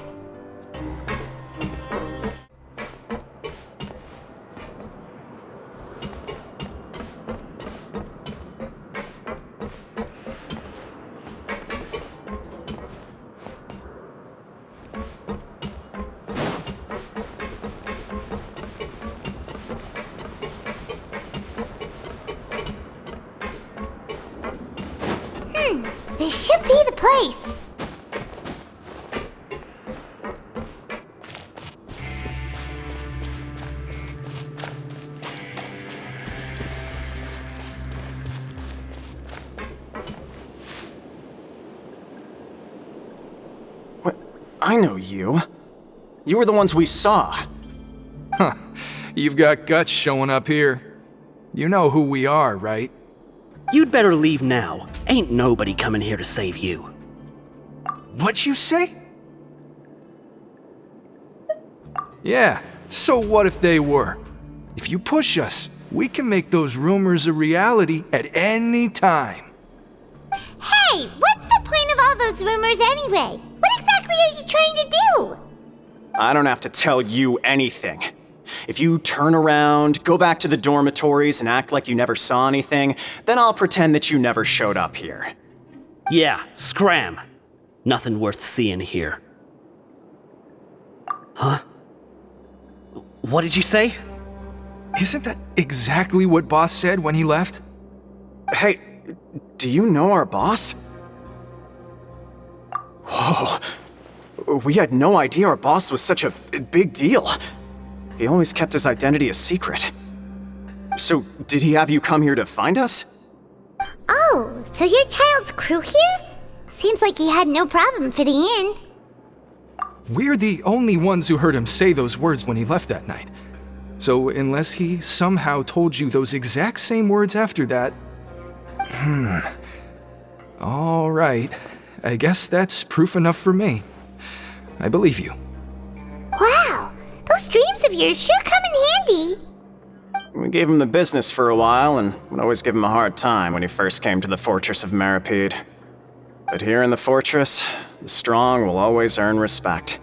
This should be the place. What? I know you. You were the ones we saw. Huh. You've got guts showing up here. You know who we are, right? You'd better leave now. Ain't nobody coming here to save you. What'd you say? Yeah, so what if they were? If you push us, we can make those rumors a reality at any time. Hey, what's the point of all those rumors anyway? What exactly are you trying to do? I don't have to tell you anything. If you turn around, go back to the dormitories and act like you never saw anything, then I'll pretend that you never showed up here. Yeah, scram. Nothing worth seeing here. Huh? What did you say? Isn't that exactly what Boss said when he left? Hey, do you know our boss? Whoa. We had no idea our boss was such a big deal. He always kept his identity a secret. So, did he have you come here to find us? Oh, so your child's crew here? Seems like he had no problem fitting in. We're the only ones who heard him say those words when he left that night. So, unless he somehow told you those exact same words after that... All right. I guess that's proof enough for me. I believe you. Wow! Those dreams of yours sure come in handy. We gave him the business for a while and would always give him a hard time when he first came to the fortress of Meropide. But here in the fortress, the strong will always earn respect.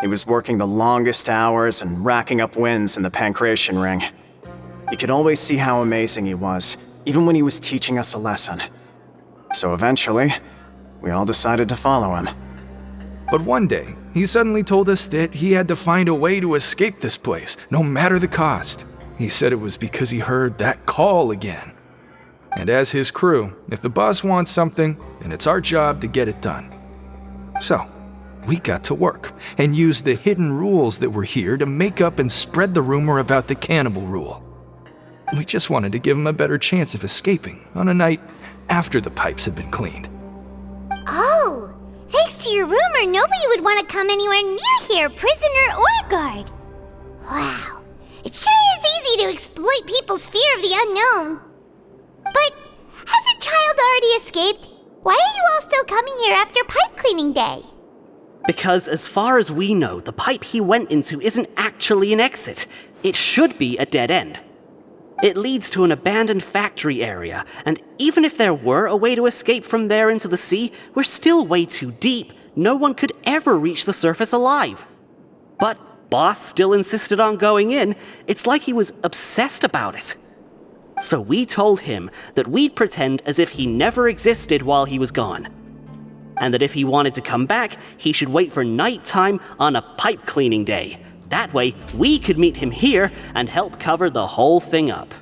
He was working the longest hours and racking up wins in the Pancration Ring. You could always see how amazing he was, even when he was teaching us a lesson. So eventually, we all decided to follow him. But one day, he suddenly told us that he had to find a way to escape this place, no matter the cost. He said it was because he heard that call again. And as his crew, if the boss wants something, then it's our job to get it done. So, we got to work and used the hidden rules that were here to make up and spread the rumor about the cannibal rule. We just wanted to give him a better chance of escaping on a night after the pipes had been cleaned. Oh, thanks to your rumor, nobody would want to come anywhere near here, prisoner or guard. Wow, it sure is easy to exploit people's fear of the unknown. But has a child already escaped? Why are you all still coming here after pipe cleaning day? Because as far as we know, the pipe he went into isn't actually an exit. It should be a dead end. It leads to an abandoned factory area, and even if there were a way to escape from there into the sea, we're still way too deep. No one could ever reach the surface alive. But Boss still insisted on going in. It's like he was obsessed about it. So we told him that we'd pretend as if he never existed while he was gone. And that if he wanted to come back, he should wait for nighttime on a pipe cleaning day. That way, we could meet him here and help cover the whole thing up.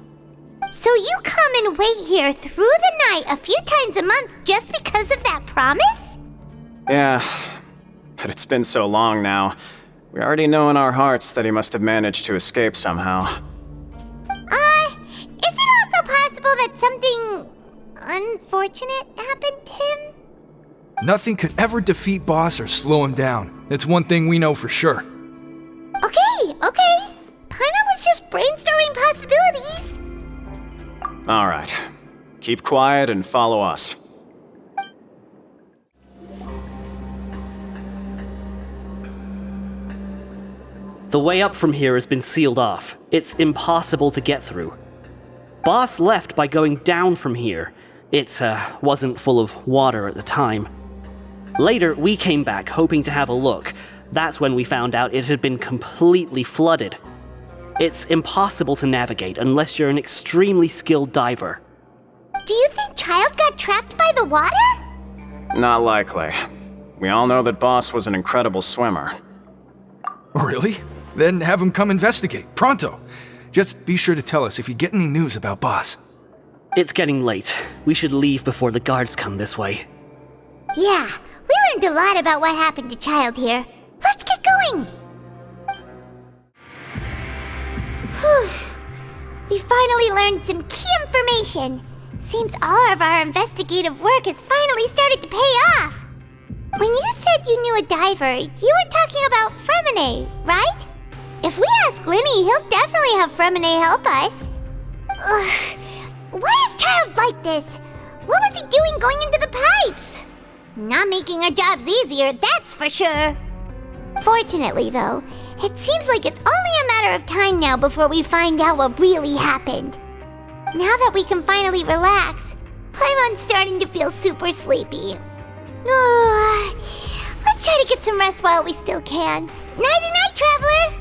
So you come and wait here through the night a few times a month just because of that promise? Yeah, but it's been so long now. We already know in our hearts that he must have managed to escape somehow. Is it also possible that something unfortunate happened to him? Nothing could ever defeat Boss or slow him down. It's one thing we know for sure. Okay, Okay, Paimon was just brainstorming possibilities. Alright. Keep quiet and follow us. The way up from here has been sealed off. It's impossible to get through. Boss left by going down from here. It wasn't full of water at the time. Later, we came back hoping to have a look. That's when we found out it had been completely flooded. It's impossible to navigate unless you're an extremely skilled diver. Do you think Child got trapped by the water? Not likely. We all know that Boss was an incredible swimmer. Really? Then have him come investigate, pronto. Just be sure to tell us if you get any news about Boss. It's getting late. We should leave before the guards come this way. Yeah, we learned a lot about what happened to Child here. Let's get going! Whew. We finally learned some key information. Seems all of our investigative work has finally started to pay off. When you said you knew a diver, you were talking about Fremine, right? If we ask Linny, he'll definitely have Fremine help us. Ugh. Why is Child like this? What was he doing going into the pipes? Not making our jobs easier, that's for sure. Fortunately, though, it seems like it's only a matter of time now before we find out what really happened. Now that we can finally relax, Paimon's starting to feel super sleepy. Let's try to get some rest while we still can. Nighty-night, Traveler!